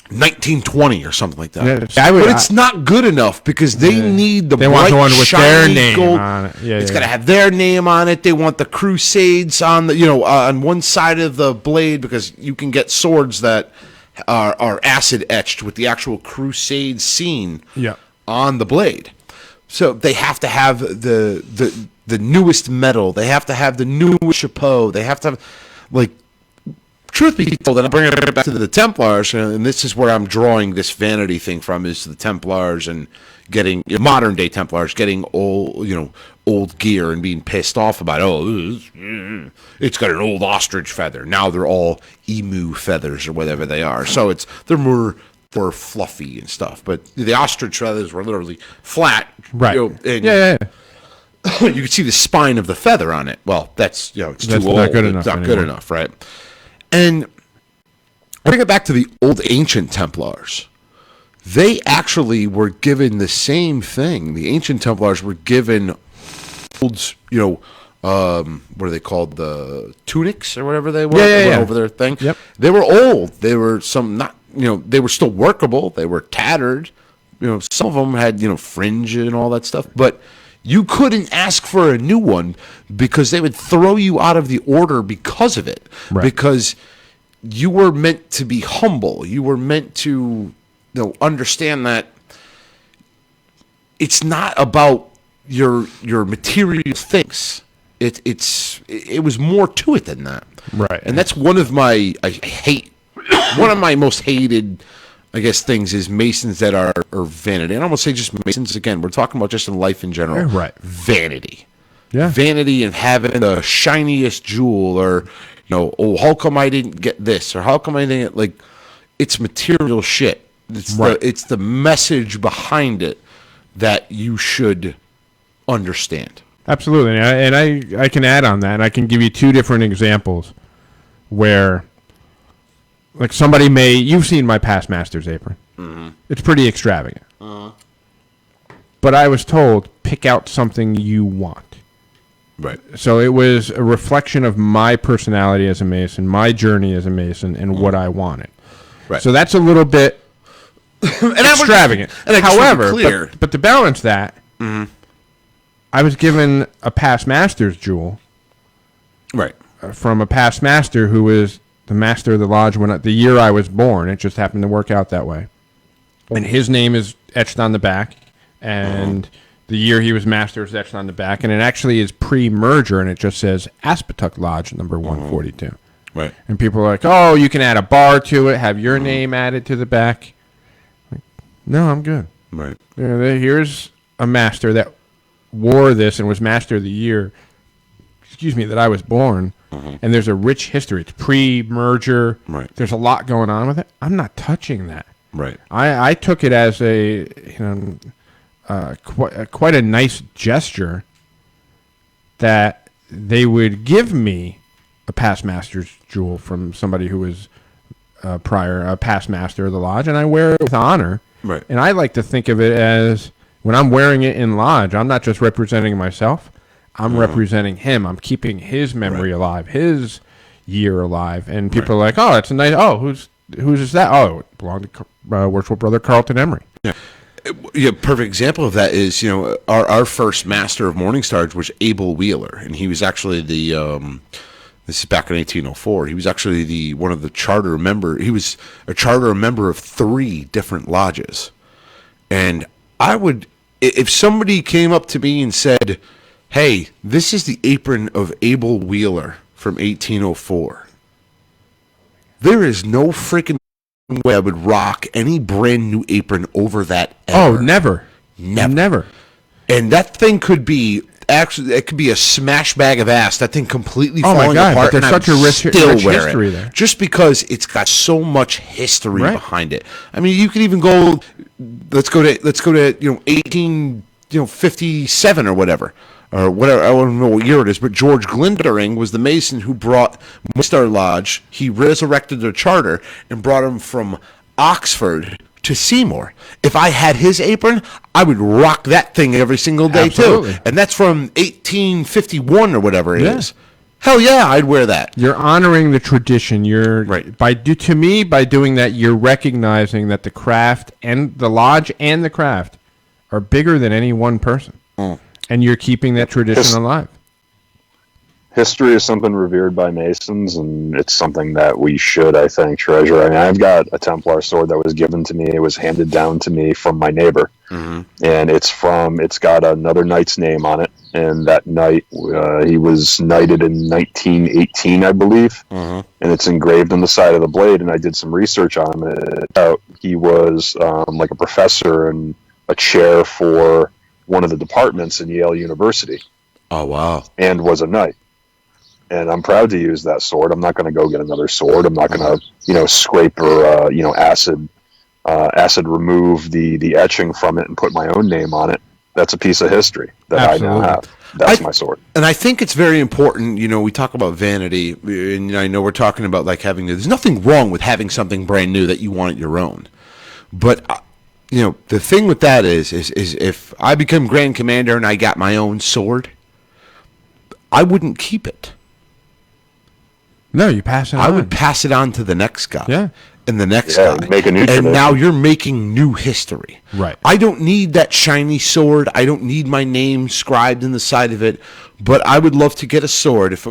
1920 or something like that. Yeah, but it's not good enough because they need the bright, one with shiny their name gold. On it. It's got to have their name on it. They want the Crusades on the on one side of the blade, because you can get swords that are acid etched with the actual Crusade scene on the blade. So they have to have the newest metal. They have to have the newest chapeau. They have to have, truth be told, and I bring it back to the Templars, and this is where I'm drawing this vanity thing from, is the Templars and getting modern day Templars getting old gear and being pissed off about it's got an old ostrich feather. Now they're all emu feathers or whatever they are. So they're more fluffy and stuff. But the ostrich feathers were literally flat, right? And you could see the spine of the feather on it. Well, that's it's too old. It's not good enough, right? And bring it back to the old ancient Templars. They actually were given the same thing. The ancient Templars were given old, what are they called? The tunics or whatever they were over their thing. Yep. They were old. They were they were still workable. They were tattered. Some of them had, fringe and all that stuff. But you couldn't ask for a new one because they would throw you out of the order because of it. Right. Because you were meant to be humble. You were meant to understand that it's not about your material things. It was more to it than that. Right. And that's one of my most hated, I guess, things is Masons that are vanity. And I don't want to say just Masons. Again, we're talking about just in life in general. Right. Vanity. Yeah. Vanity and having the shiniest jewel, or, how come I didn't get this? Or how come I didn't get, it's material shit. It's the message behind it that you should understand. Absolutely. And I can add on that, and I can give you two different examples where, somebody you've seen my past master's apron. Mm-hmm. It's pretty extravagant. Uh-huh. But I was told, pick out something you want. Right. So it was a reflection of my personality as a Mason, my journey as a Mason, and what I wanted. Right. So that's a little bit extravagant. However, but to balance that, I was given a past master's jewel. Right. From a past master who was the master of the lodge the year I was born. It just happened to work out that way. And his name is etched on the back, and the year he was master is etched on the back, and it actually is pre-merger, and it just says Aspetuck Lodge number 142. Right. And people are like, oh, you can add a bar to it, have your name added to the back. No, I'm good. Right. Here's a master that wore this and was master of the year, that I was born, and there's a rich history. It's pre-merger. Right. There's a lot going on with it. I'm not touching that. Right. I took it as quite a nice gesture that they would give me a past master's jewel from somebody who was a past master of the lodge, and I wear it with honor. Right. And I like to think of it as, when I'm wearing it in lodge, I'm not just representing myself. I'm representing him. I'm keeping his memory alive, his year alive. And people are like, oh, it's a nice, whose is that? Oh, it belonged to Worshipful Brother Carlton Emery. Yeah. Yeah, perfect example of that is, our first master of Morning Stars was Abel Wheeler, and he was actually the This is back in 1804. He was actually one of the charter member. He was a charter member of 3 different lodges. And I would, if somebody came up to me and said, "Hey, this is the apron of Abel Wheeler from 1804," there is no freaking way I would rock any brand new apron over that ever. Oh, never. And that thing could be it could be a smash bag of ass. That thing completely falling apart. But there's such a rich history there. Just because it's got so much history behind it. I mean, you could even go. Let's go to 1857 or whatever. Or whatever, I don't know what year it is, but George Glendering was the Mason who brought Star Lodge. He resurrected their charter and brought him from Oxford to Seymour. If I had his apron, I would rock that thing every single day too. And that's from 1851 or whatever it is. Hell yeah, I'd wear that. You're honoring the tradition. By doing that, you're recognizing that the craft and the lodge and the craft are bigger than any one person. And you're keeping that tradition alive. History is something revered by Masons, and it's something that we should, I think, treasure. I mean, I've got a Templar sword that was given to me. It was handed down to me from my neighbor. And it's got another knight's name on it. And that knight, he was knighted in 1918, I believe. And it's engraved on the side of the blade, and I did some research on him. He was like a professor and a chair for one of the departments in Yale University. Oh, wow. And was a knight. And I'm proud to use that sword. I'm not going to go get another sword. I'm not going to, scrape or, acid remove the etching from it and put my own name on it. That's a piece of history that I now have. That's my sword. And I think it's very important, we talk about vanity, and I know we're talking about like there's nothing wrong with having something brand new that you want your own. But the thing with that is if I become Grand Commander and I got my own sword, I wouldn't keep it. No, you pass it on. I would pass it on to the next guy. Yeah. And the next guy. Make a new tradition. And now you're making new history. Right. I don't need that shiny sword. I don't need my name scribed in the side of it. But I would love to get a sword. If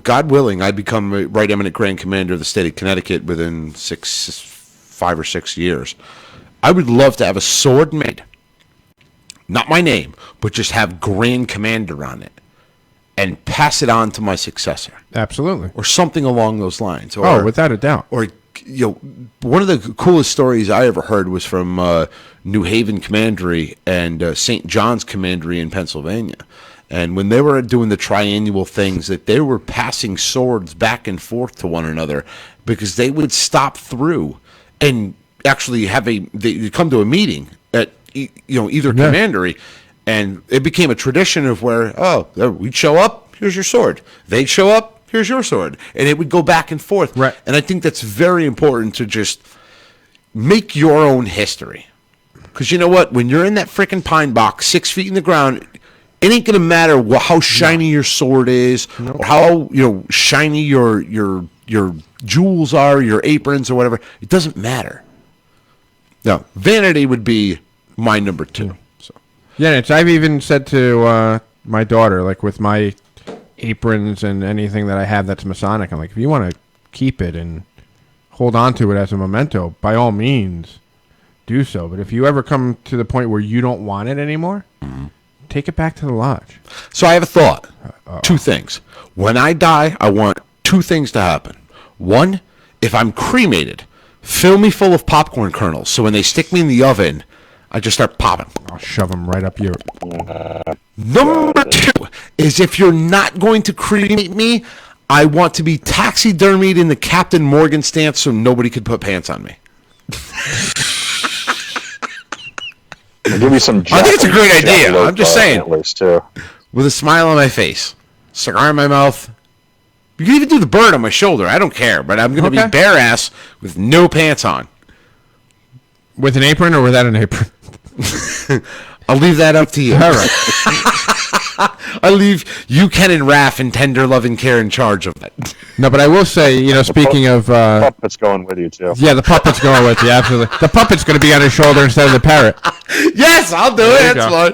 God willing, I become a right eminent Grand Commander of the state of Connecticut within 5 or 6 years. I would love to have a sword made. Not my name, but just have Grand Commander on it. And pass it on to my successor. Absolutely. Or something along those lines. Or, without a doubt. Or, one of the coolest stories I ever heard was from New Haven Commandery and St. John's Commandery in Pennsylvania. And when they were doing the triannual things, that they were passing swords back and forth to one another because they would stop through and actually they'd come to a meeting at either commandery. And it became a tradition of where, we'd show up, here's your sword. They'd show up, here's your sword. And it would go back and forth. Right. And I think that's very important to just make your own history. Because you know what? When you're in that freaking pine box, 6 feet in the ground, it ain't going to matter how shiny your sword is or how shiny your jewels are, your aprons or whatever. It doesn't matter. No, vanity would be my number 2. Yeah, I've even said to my daughter, like with my aprons and anything that I have that's Masonic, I'm like, if you want to keep it and hold on to it as a memento, by all means, do so. But if you ever come to the point where you don't want it anymore, take it back to the lodge. So I have a thought. 2 things. When I die, I want 2 things to happen. 1, if I'm cremated, fill me full of popcorn kernels. So when they stick me in the oven, I just start popping. I'll shove them right up your... Number 2 is if you're not going to cremate me, I want to be taxidermied in the Captain Morgan stance so nobody could put pants on me. I'll give you some. I think it's a great idea. I'm just saying. Too. With a smile on my face, cigar in my mouth. You can even do the bird on my shoulder. I don't care, but I'm going to be bare ass with no pants on. With an apron or without an apron? I'll leave that up to you. All right. I leave you, Ken, and Raph in tender loving care in charge of it. No, but I will say, speaking of... the puppet's going with you, too. Yeah, the puppet's going with you, absolutely. The puppet's going to be on his shoulder instead of the parrot. Yes, I'll do it. That's fun.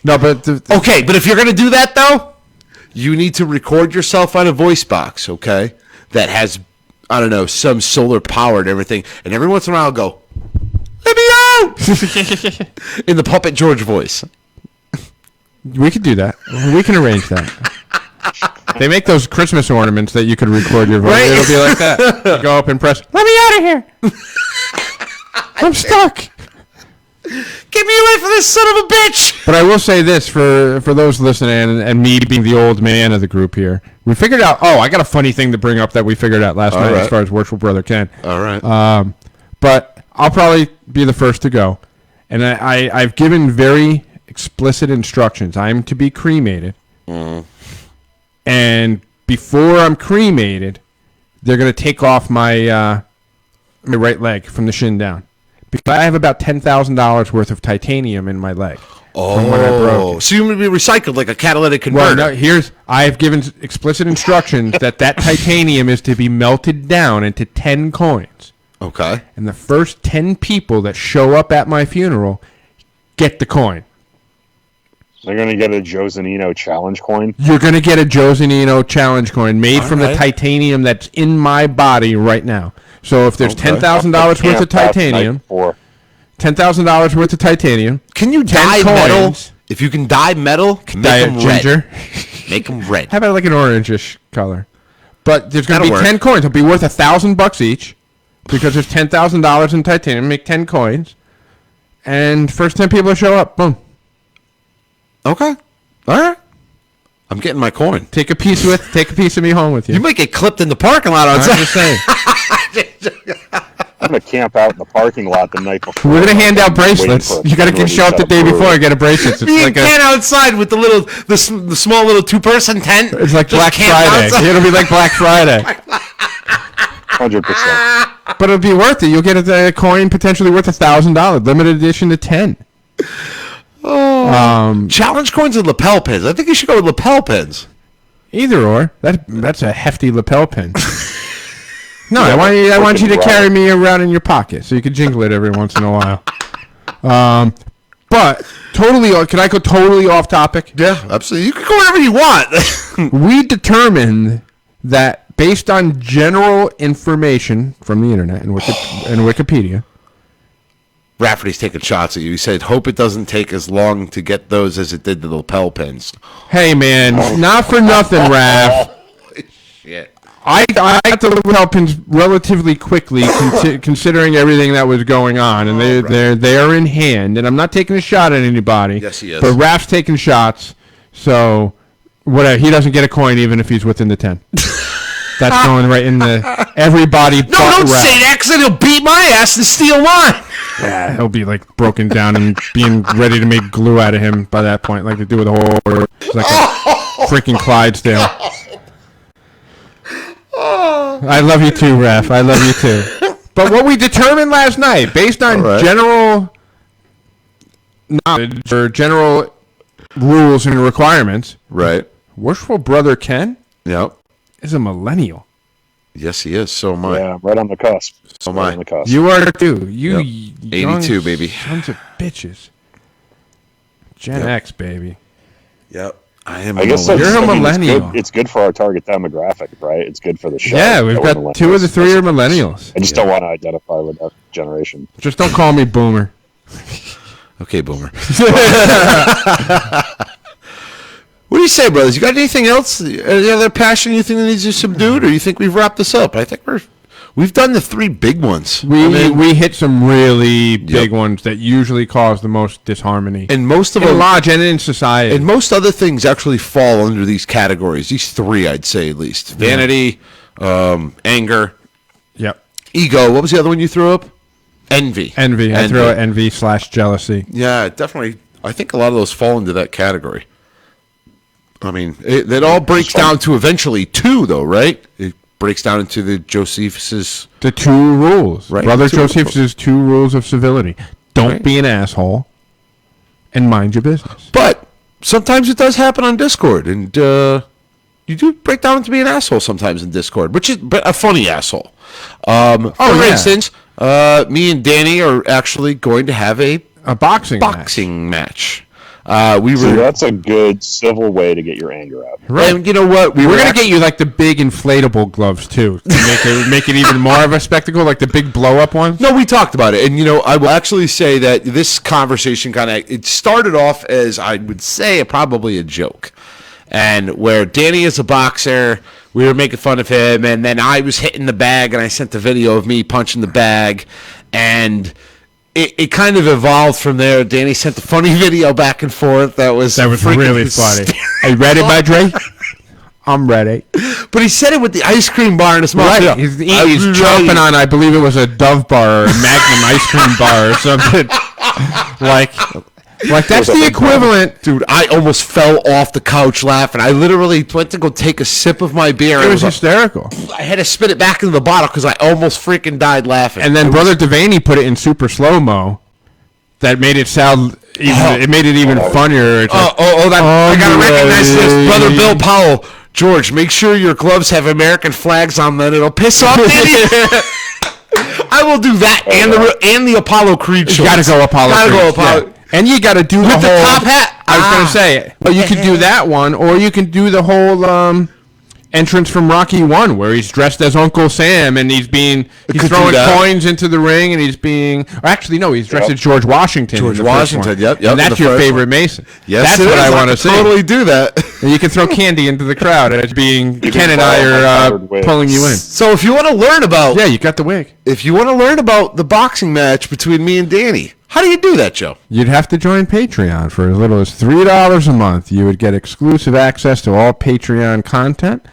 No, but... Okay, but if you're going to do that, though, you need to record yourself on a voice box, okay? That has, I don't know, some solar power and everything. And every once in a while I'll go, let me out! In the Puppet George voice. We could do that. We can arrange that. They make those Christmas ornaments that you could record your voice. Right? It'll be like that. You go up and press, let me out of here! I'm stuck! Get me away from this son of a bitch! But I will say this for those listening, and me being the old man of the group here, we figured out. Oh, I got a funny thing to bring up that we figured out last night as far as Worshipful Brother Ken. All right. But I'll probably be the first to go, and I've given very explicit instructions. I'm to be cremated, and before I'm cremated, they're going to take off my right leg from the shin down. Because I have about $10,000 worth of titanium in my leg. From when I broke it. So you're going to be recycled like a catalytic converter. Well, no, I have given explicit instructions that titanium is to be melted down into 10 coins. Okay. And the first 10 people that show up at my funeral get the coin. They're going to get a Joe Zanino challenge coin? You're going to get a Joe Zanino challenge coin made from the titanium that's in my body right now. So if there's $10,000 worth of titanium, $10,000 worth of titanium, can you dye metal? If you can dye metal, dye make them ginger. Make them red. How about like an orangish color? But there's going to be 10 coins. It'll be worth $1,000 each because there's $10,000 in titanium. Make 10 coins, and first 10 people to show up, boom. Okay, all right. I'm getting my coin. Take a piece of me home with you. You might get clipped in the parking lot on I'm just saying. I'm going to camp out in the parking lot the night before. We're going to hand out bracelets. You got to show up the day before and get a bracelet. It's like outside with the small little 2-person tent. It's like Black Friday. It'll be like Black Friday. 100%. But it'll be worth it. You'll get a coin potentially worth $1,000. Limited edition to 10. Challenge coins and lapel pins. I think you should go with lapel pins. Either or. That's a hefty lapel pin. No, I want you to carry me around in your pocket so you can jingle it every once in a while. But can I go totally off topic? Yeah, absolutely. You can go wherever you want. We determined that based on general information from the internet and Wikipedia. Rafferty's taking shots at you. He said, hope it doesn't take as long to get those as it did the lapel pins. Hey, man, not for nothing, Raph. Holy shit. I got the lapel pins relatively quickly, considering everything that was going on, and they're in hand. And I'm not taking a shot at anybody. Yes, he is. But Raph's taking shots, so whatever. He doesn't get a coin even if he's within the 10. That's going right in the everybody. No, don't say that, because then he'll beat my ass and steal mine. Yeah, he'll be like broken down and being ready to make glue out of him by that point, like they do with a whole, like a freaking Clydesdale. I love you too, Raph. I love you too. But what we determined last night, based on general knowledge or general rules and requirements, right? Worshipful Brother Ken, is a millennial. Yes, he is. So am I. Yeah, right on the cusp. So am I. You are too. You 82, baby. Sons of bitches. Gen X, baby. Yep. I guess you're a millennial. It's good for our target demographic, right? It's good for the show. Yeah, we've got 2 of the 3 are millennials. I just don't want to identify with that generation. Just don't call me Boomer. Okay, Boomer. What do you say, brothers? You got anything else? Any other passion you think that needs to be subdued, or you think we've wrapped this up? I think we've done the 3 big ones. We hit some really big ones that usually cause the most disharmony. And most of them, in lodge and in society. And most other things actually fall under these categories. These 3, I'd say at least: vanity, anger, ego. What was the other one you threw up? Envy. I threw out envy/jealousy. Yeah, definitely. I think a lot of those fall into that category. I mean, it all breaks down to eventually 2, though, right? It breaks down into the 2 rules. Right. Brother Josephus' 2 rules of civility. Don't be an asshole and mind your business. But sometimes it does happen on Discord, and you do break down into being an asshole sometimes in Discord, which is a funny asshole. For instance, me and Danny are actually going to have a boxing match. So that's a good civil way to get your anger out. Right. And you know what? We're going to get you like the big inflatable gloves too, to make it even more of a spectacle, like the big blow up ones. No, we talked about it, and I will actually say that this conversation it started off as, I would say, probably a joke, and where Danny is a boxer, we were making fun of him, and then I was hitting the bag, and I sent the video of me punching the bag, and it kind of evolved from there. Danny sent the funny video back and forth. That was really funny. Are you ready, my Dre? I'm ready. But he said it with the ice cream bar in his mouth. Right. He's chomping on, I believe it was a Dove bar or a Magnum ice cream bar or something. Like that's the equivalent. Dude, I almost fell off the couch laughing. I literally went to go take a sip of my beer. It was hysterical. I had to spit it back into the bottle because I almost freaking died laughing. And then Brother Devaney put it in super slow-mo. That made it sound it made it even funnier. I gotta recognize this. Brother Bill Powell. George, make sure your gloves have American flags on them. It'll piss off Danny. I will do that and the Apollo Creed shorts. You gotta go Apollo. Yeah. And you got to do the top hat. I was going to say, but you could do that one, or you can do the whole entrance from Rocky 1, where he's dressed as Uncle Sam, and he's throwing coins into the ring, and he's dressed as George Washington. George Washington, yep. And that's your favorite Mason. Yes, that's what I want to see. Totally do that. And you can throw candy into the crowd as being Ken and I are pulling you in. So if you want to learn about, you got the wig. If you want to learn about the boxing match between me and Danny. How do you do that, Joe? You'd have to join Patreon for as little as $3 a month. You would get exclusive access to all Patreon content,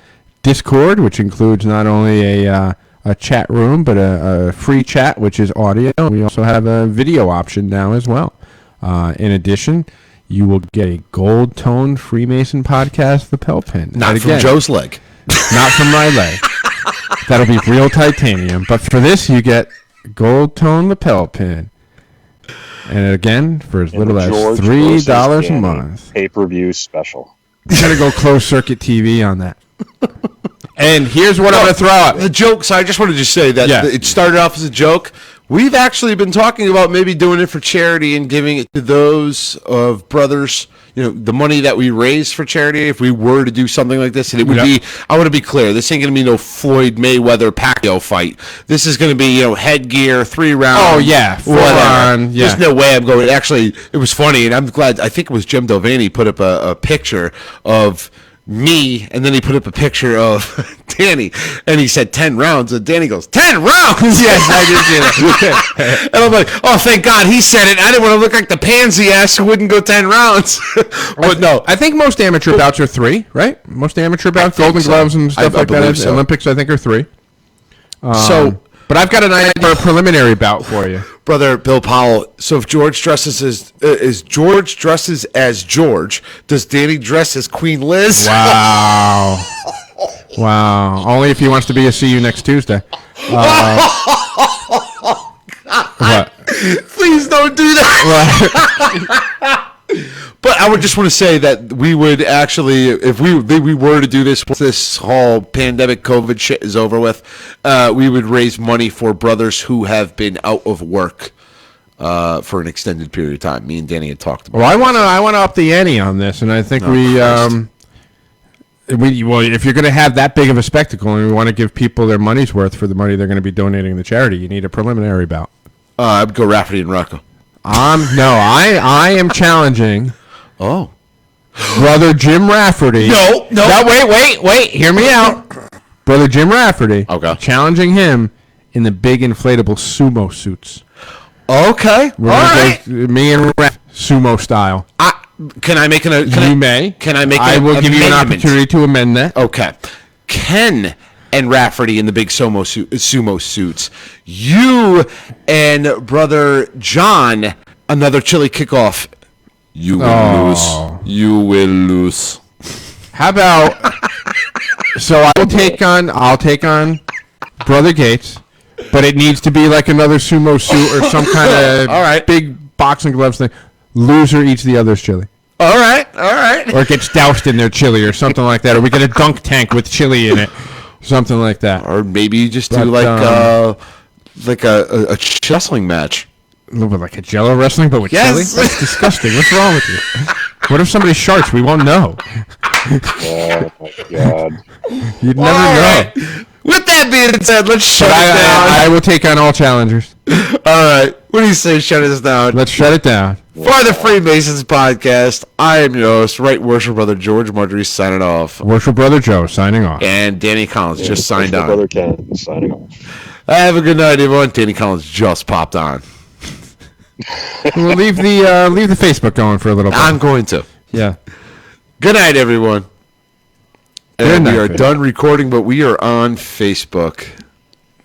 Discord, which includes not only a chat room, but a free chat, which is audio. We also have a video option now as well. In addition, you will get a gold-toned Freemason podcast, The Pell Pin. Not from Joe's leg. Not from my leg. That'll be real titanium. But for this, you get gold-toned lapel pin. And again, for as little as $3 a month. Pay-per-view special. You gotta go closed circuit TV on that. And here's what I'm gonna throw out. The joke. So I just wanted to say that it started off as a joke. We've actually been talking about maybe doing it for charity and giving it to those of brothers. The money that we raise for charity. If we were to do something like this, and it would be, I want to be clear, this ain't gonna be no Floyd Mayweather Pacquiao fight. This is gonna be headgear, 3 rounds. Oh yeah, whatever. There's no way I'm going. Actually, it was funny, and I'm glad. I think it was Jim Devaney put up a picture of me, and then he put up a picture of Danny, and he said 10 rounds, and Danny goes, 10 rounds? Yes, I did see that. And I'm like, oh, thank God he said it. I didn't want to look like the pansy ass who wouldn't go 10 rounds. But no. I think most amateur bouts are 3, right? Most amateur bouts, Golden Gloves and stuff like that. So. Olympics, I think, are 3. But I've got an idea for a preliminary bout for you. Brother Bill Powell, so if George dresses as George dresses as George, does Danny dress as Queen Liz? Wow. Wow. Only if he wants to be a See You Next Tuesday. What? Please don't do that. But I would just want to say that we would actually, if we were to do this, once this whole pandemic COVID shit is over with, we would raise money for brothers who have been out of work for an extended period of time. Me and Danny had talked about. Well, I want to up the ante on this, and I think if you're going to have that big of a spectacle and we want to give people their money's worth for the money they're going to be donating to charity, you need a preliminary bout. I'd go Rafferty and Rocco. I am challenging. Oh, Brother Jim Rafferty. No, wait. Hear me out. Brother Jim Rafferty. Okay. Challenging him in the big inflatable sumo suits. Okay. All right. Me and Raf, sumo style. Can I make I will give you an opportunity to amend that. Okay. Ken and Rafferty in the big sumo suits. You and Brother John, another chili kickoff. You will lose. You will lose. How about? So I'll take on Brother Gates, but it needs to be like another sumo suit or some kind of big boxing gloves thing. Loser eats the other's chili. All right. Or it gets doused in their chili or something like that. Or we get a dunk tank with chili in it. Something like that. Or maybe you just do like a wrestling match. A little bit like a Jello wrestling, but with chili? That's disgusting. What's wrong with you? What if somebody sharts? We won't know. Oh my god! You'd never know. Right. With that being said, let's shut it down. I will take on all challengers. All right. What do you say? Shut us down. Let's shut it down. For the Freemasons podcast, I am your host, Right Worship Brother George Marjorie, signing off. Worship Brother Joe signing off. And Danny Collins just signed on. Brother Ken signing off. Have a good night, everyone. Danny Collins just popped on. We'll leave the Facebook going for a little bit. I'm going to. Yeah. Good night, everyone. And Good night, we are Chris. done recording, but we are on Facebook.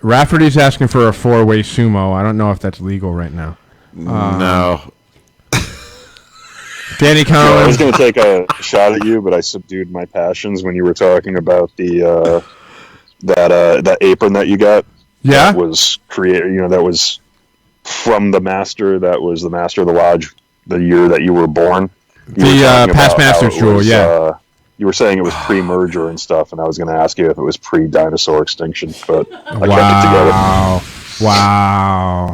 Rafferty's asking for a 4-way sumo. I don't know if that's legal right now. No. Danny I was Collins. going to take a shot at you, but I subdued my passions when you were talking about the that apron that you got. Yeah. That was created. That was from the master. That was the master of the lodge. The year that you were born. You were The talking past about how master's it jewel. was, Yeah. You were saying it was pre-merger and stuff, and I was going to ask you if it was pre-dinosaur extinction, but I kept it together. Wow.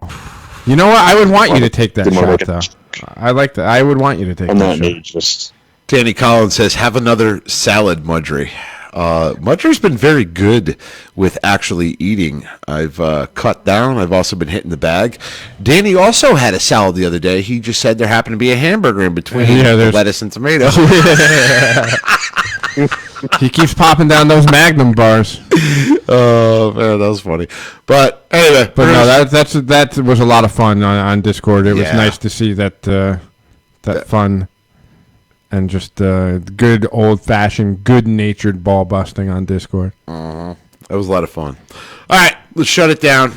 You know what? I would want you to take that Didn't wanna shot, make it- though. I like that. I would want you to take I'm that not shot. ageist. Danny Collins says, have another salad, Mudry. Mudry's been very good with actually eating. I've cut down. I've also been hitting the bag. Danny also had a salad the other day. He just said there happened to be a hamburger in between the lettuce and tomato. He keeps popping down those Magnum bars. Oh, man, that was funny. But anyway. But no, that was a lot of fun on Discord. It was Yeah. nice to see that fun and just good old-fashioned, good-natured ball busting on Discord. That was a lot of fun. All right, let's shut it down.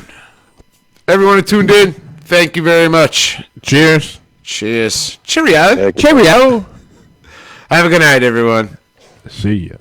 Everyone who tuned in, thank you very much. Cheers. Cheers. Cheerio. Cheerio. Have a good night, everyone. See ya.